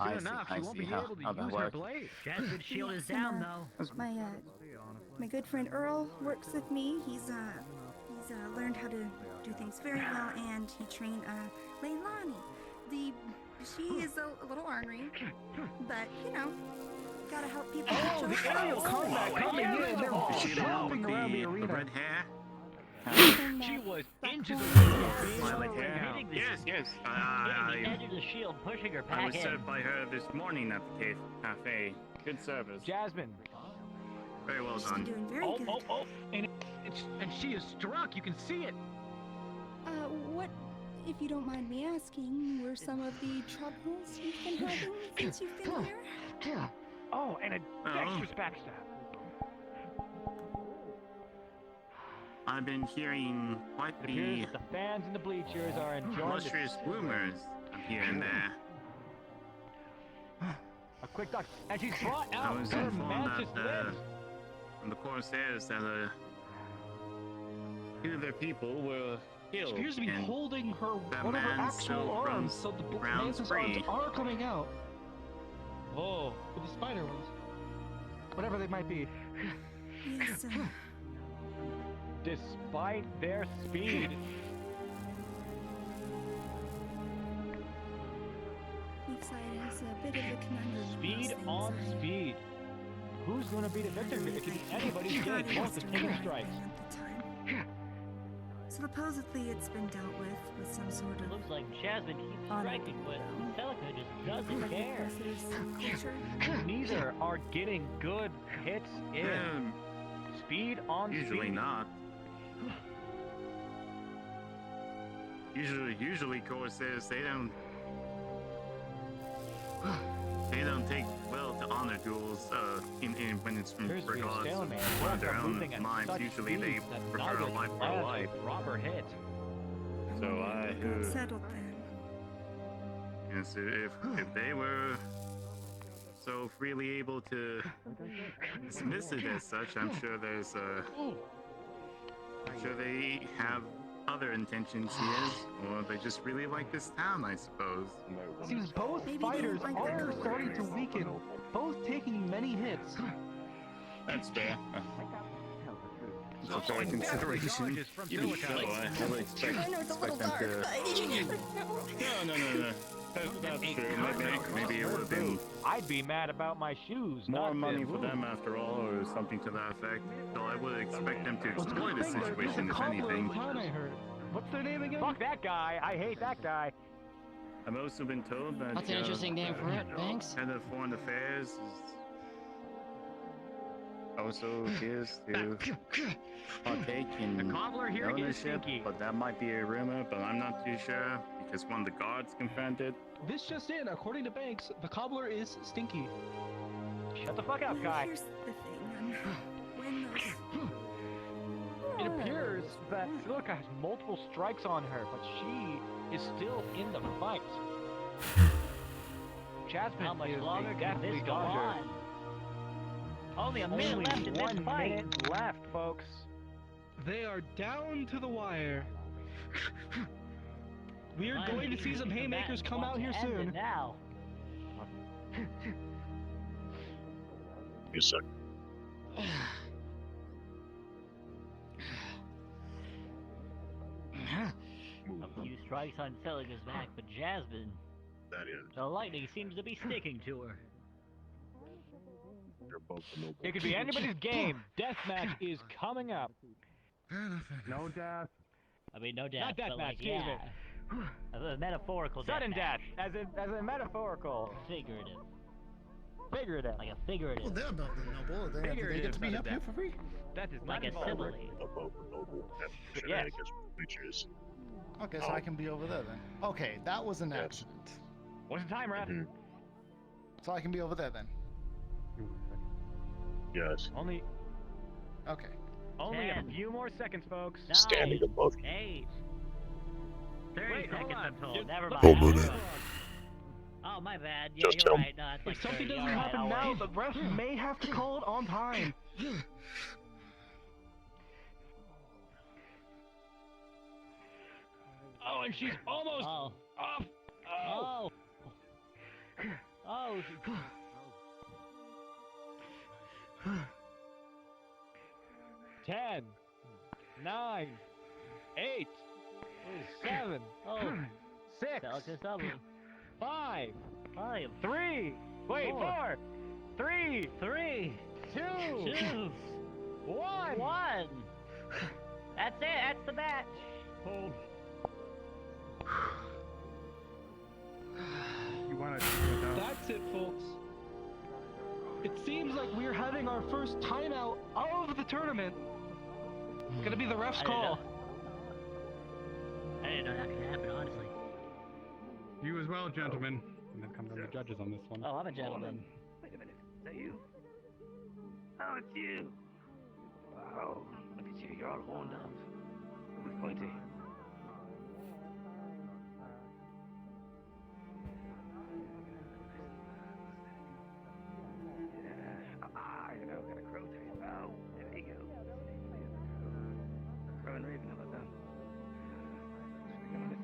I Soon see, enough, I she won't see be how able to that use her works. blade. Jasmine's shield is Yes, down and, though. My good friend Earl works with me. He's learned how to do things very well, and he trained Leilani. She is a little ornery, but you know, gotta help people. Oh, the aerial combat coming in. They're all Is she the one jumping with around the the arena. red hair? She was into the Lilac hair? Yes. Hitting the edge of the shield, pushing her I back was in. served by her this morning at the cafe. Good service. Jasmine. Very well done. Doing very good. And she is struck. You can see it. What, if you don't mind me asking, were some of the troubles you've been having since you've been here? Oh, and a dexterous backstab. I've been hearing quite It the appears that the fans in the bleachers are enjoying lustrous rumors here and there. A quick duck, and she's brought I out was her informed mantis that limbs. from the Corsairs that two of their people were She killed. appears to be and holding her that one of her man actual still arms, runs so the round mantis arms free. are coming out. Oh, with the spider ones. Whatever they might be. Yes, Despite their speed, exciting. It's a bit of a conundrum. speed on speed. Who's going to be the victor? It could be anybody's game. Both the taking strikes. Supposedly it's been dealt with some sort of. Looks like Jasmine keeps honor striking, but deal. Celica just doesn't care. Neither are getting good hits in. Speed on Usually speed. not. Usually Corsairs they don't take well to honor duels when it's in Appears to be a regards to stalemate. one of Both their are own moving at lives. such Usually they speeds that prefer neither a life for a lands life. a proper hit. So I Got settled then. yes, if they were so freely able to dismiss it as such, I'm sure they have other intentions here, or they just really like this town, I suppose. Seems both Maybe they fighters like the are color. starting to weaken, both taking many hits. That's fair. Oh, fair and consideration. dodges from Even Silica. so, I would expect I know it's a little them dark, to. but No. That's true. Maybe it would have been I'd be mad about my shoes. more not money this. for them after all, or something to that effect. So I would expect them to exploit the situation, if anything. What's their name again? Fuck that guy. I hate that guy. I've also been told that That's an interesting name for it, Banks. Head of Foreign Affairs is also appears to partake in The cobbler here is ownership, stinky. but that might be a rumor, but I'm not too sure because one of the guards confirmed it. This just in, according to Banks, the cobbler is stinky. Shut the fuck up, guy. Here's the thing. When those... It appears that Silica has multiple strikes on her, but she is still in the fight. Jasmine How much is longer a can deathly this go dodger. on? Only a minute left in this 1 fight. minute left, folks. They are down to the wire. We are going to see some haymakers come out here soon. Now. Yes, sir. A few strikes on Celica's back, but Jasmine, That is. the lightning seems to be sticking to her. It could be anybody's game. Deathmatch is coming up. No death. I mean, no death, Not death but match, like, excuse yeah. A metaphorical Sudden death. death, as in metaphorical. Figurative. Figurative. Like a figurative. Well, they're above the noble. They get to be up here for free. That is Like not a involved. simile. Above the noble and Yes. shenanigans with creatures. Okay, so I can be over there then. Okay, that was an accident. What's the time, Rat? So I can be over there then. Yes. Only Okay. a 10, few more seconds, folks. 9, Standing above you. 8. 30 Wait, hold seconds, on. I'm told. Just Never look mind. How many? Oh, my bad. Yeah, Just you're tell right. No, it's like If something 30. doesn't All right, happen I'll now, wait. the ref may have to call it on time. Oh, and she's almost Oh. off. Oh. Oh. 10, 9, 8, 7, Oh. 6, Celica's double. 5, 5. 3, wait, 4, 3, 3. 2, 2. 1. 1. That's it. That's the match. Hold. You want to do it though? That's it, folks. It seems like we're having our first timeout of the tournament. It's gonna be the ref's call. I didn't know that could happen, honestly. You as well, gentlemen. And then comes on the judges on this one. Oh, I'm a gentleman. Wait a minute. Is that you? Oh, it's you. Wow. Look at you. You're all horned up. With pointy. You know, got a crow tail. Oh, there you go. Crow and raven, how about that? Swing on it.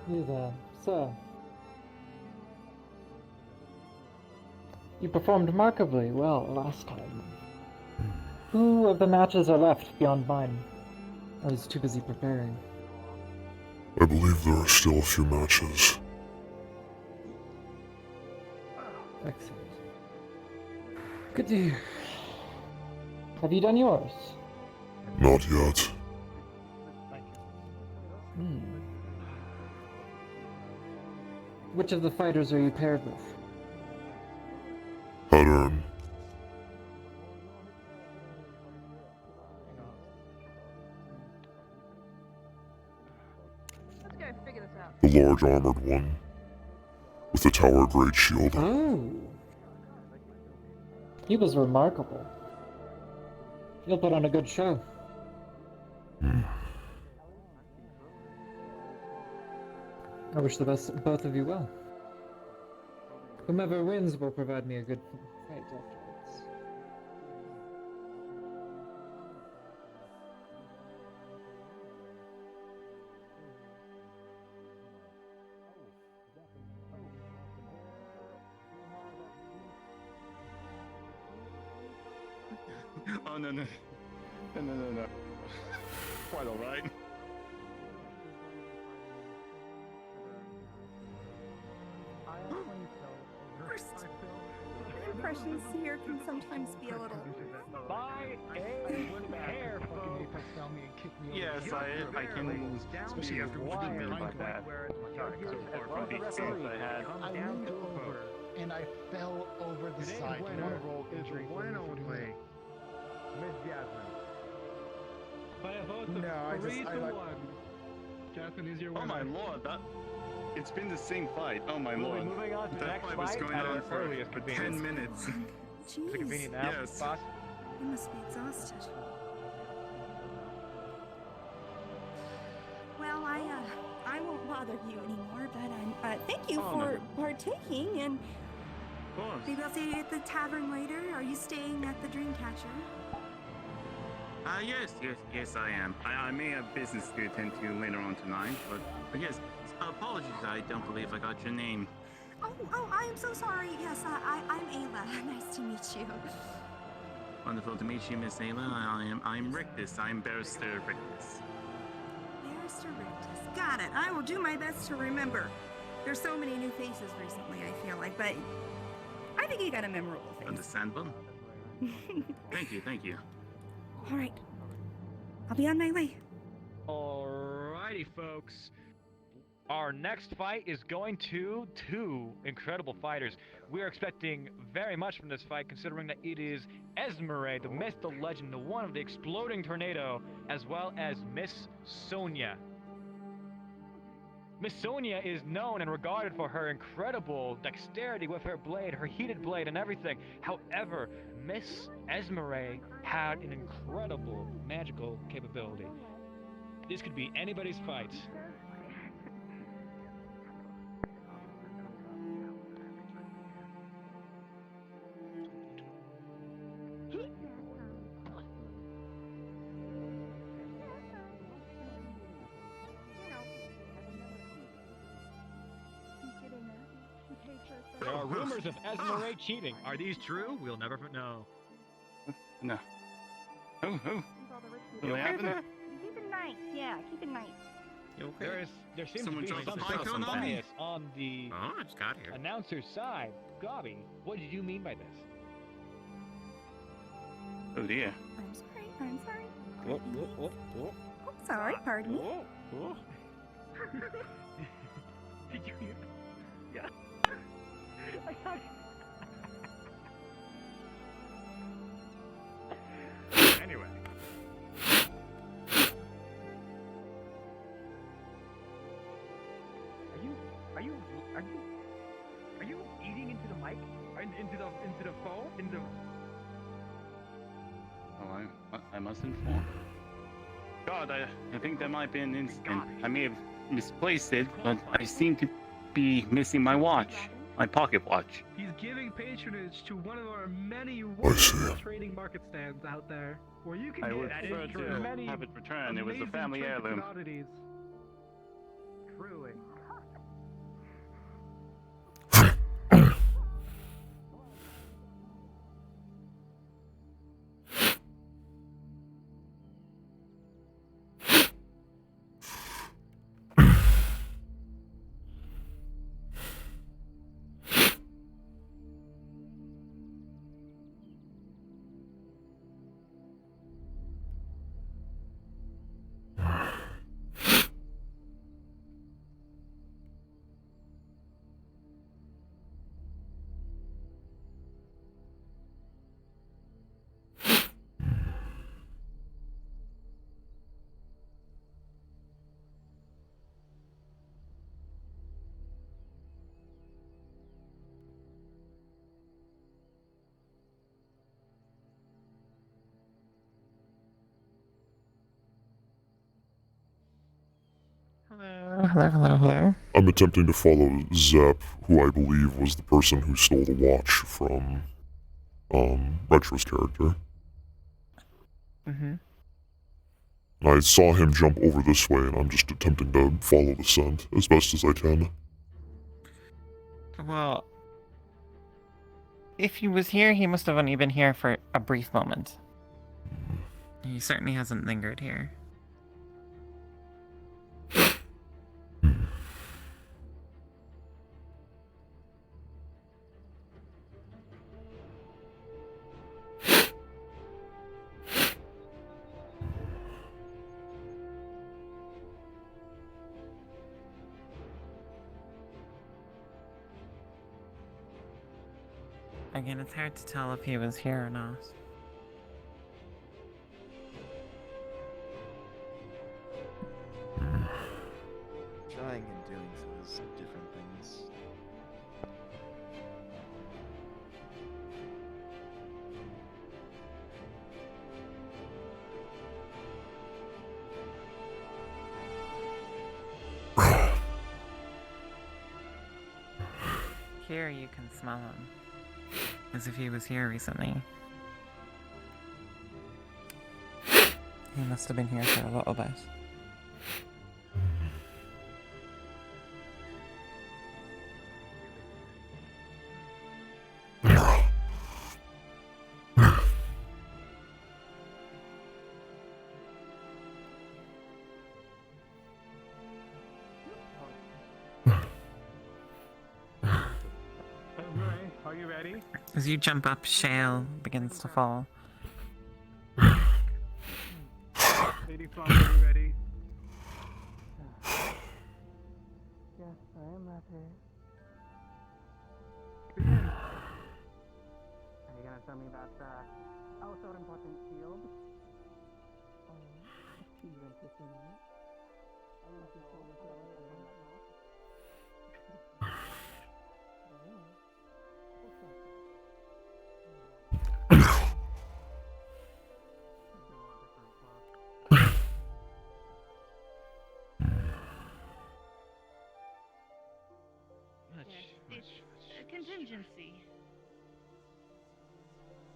Hey there, sir. You performed remarkably well last time. Who of the matches are left beyond mine? I was too busy preparing. I believe there are still a few matches. Excellent. Good to hear. Have you done yours? Not yet. Hmm. Which of the fighters are you paired with? Pattern. Let's go figure this out. The large armored one. With the tower grade shield. Oh. He was remarkable. He'll put on a good show. I wish the best both of you well. Whomever wins will provide me a good fight afterwards. Oh, no. No. Quite alright. First impressions here can sometimes be a little. Buy a pair, folks. Yes, I can, especially after what you did like that. From the experience I had. I leaned over and I fell over the side. You want to roll injury for me for doing that? Miss Jasmine. By a vote No, I of 3 just- I to like- 1. Jasmine is your Oh winner. my lord, it's been the same fight. Oh my We'll be lord. moving on to the That next fight was fight going at on our for earliest 10 convenience. minutes. Is it Jeez, convenient now, Yes. boss? you must be exhausted. Well, I won't bother you anymore, but thank you Oh, for no. partaking, and Of course. maybe I'll see you at the tavern later. Are you staying at the Dreamcatcher? Yes, I am. I may have business to attend to later on tonight, but yes, apologies, I don't believe I got your name. Oh, I am so sorry. Yes, I'm Ayla. Nice to meet you. Wonderful to meet you, Miss Ayla. I'm Rictus. I'm Barrister Rictus. Barrister Rictus. Got it. I will do my best to remember. There's so many new faces recently, I feel like, but I think you got a memorable face. Understandable. Thank you. All right. I'll be on my way. Alrighty, folks. Our next fight is going to two incredible fighters. We are expecting very much from this fight, considering that it is Esmeralda, the myth, the legend, the one of the exploding tornado, as well as Miss Sonia. Miss Sonia is known and regarded for her incredible dexterity with her blade, her heated blade, and everything. However, Miss Esmeralda had an incredible magical capability. This could be anybody's fight. There are rumors of Esmeralda cheating. Are these true? We'll never know. No. Oh. What happened? Keep it nice. Yeah, keep it nice. There seems Someone to be dropped some a sort of python on me. bias on the Oh, I just got here. announcer's side. Gobby, what did you mean by this? Oh dear. I'm sorry. Oh. I'm sorry, pardon me. Did you hear? Yeah. I thought. Anyway. Are you eating into the mic? Into the phone? Oh, I must inform. God, I think there might be an incident. I may have misplaced it, but I seem to be missing my watch. My pocket watch. He's giving patronage to one of our many wonderful trading market stands out there, where you can I get would prefer to many have it returned. It was a amazing family trinkets and heirloom. oddities. Truly. Hello. I'm attempting to follow Zep, who I believe was the person who stole the watch from, Retro's character. Mm-hmm. I saw him jump over this way, and I'm just attempting to follow the scent as best as I can. Well, if he was here, he must have only been here for a brief moment. He certainly hasn't lingered here. Again, it's hard to tell if he was here or not. Trying and doing so is different things. Here you can smell him. As if he was here recently. He must have been here for a little bit. Are you ready? As you jump up, shale begins to fall. Lady Funk, are you ready? Yes, I am ready. Are you gonna tell me about the so important field? She's interested in it. I want to show the It's a contingency.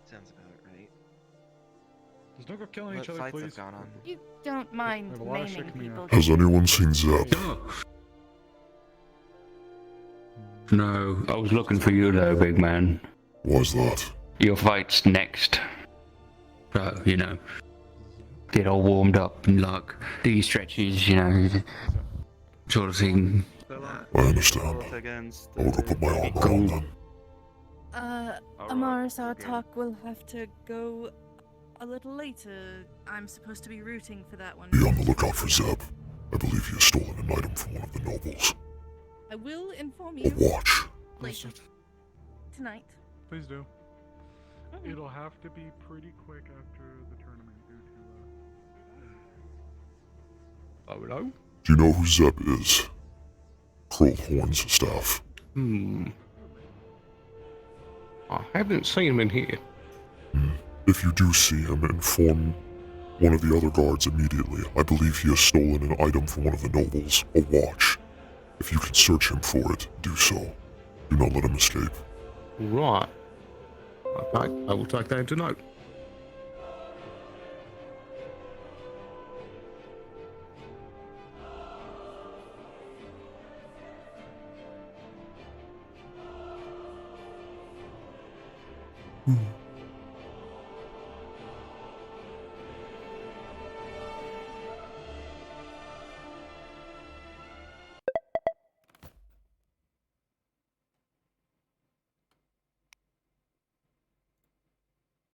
Sounds about right. Just don't go killing each What other, fights please. have gone on? You don't mind have a lot of shit maiming coming people. out. Has anyone seen Zep? No, I was looking for you though, big man. Why's that? Your fight's next. So, you know, get all warmed up and like do your stretches, you know, sort of thing. I understand. I will go put my armor on then. Amaris, our talk will have to go a little later. I'm supposed to be rooting for that one. Be on the lookout for Zep. I believe he has stolen an item from one of the nobles. I will inform A you watch. later tonight. Please do. It'll have to be pretty quick after the tournament due to, Oh, hello? Do you know who Zep is? Curled Horn's staff. I haven't seen him in here. If you do see him, inform one of the other guards immediately. I believe he has stolen an item from one of the nobles, a watch. If you can search him for it, do so. Do not let him escape. Right. Okay, I will take that into note. Hmm.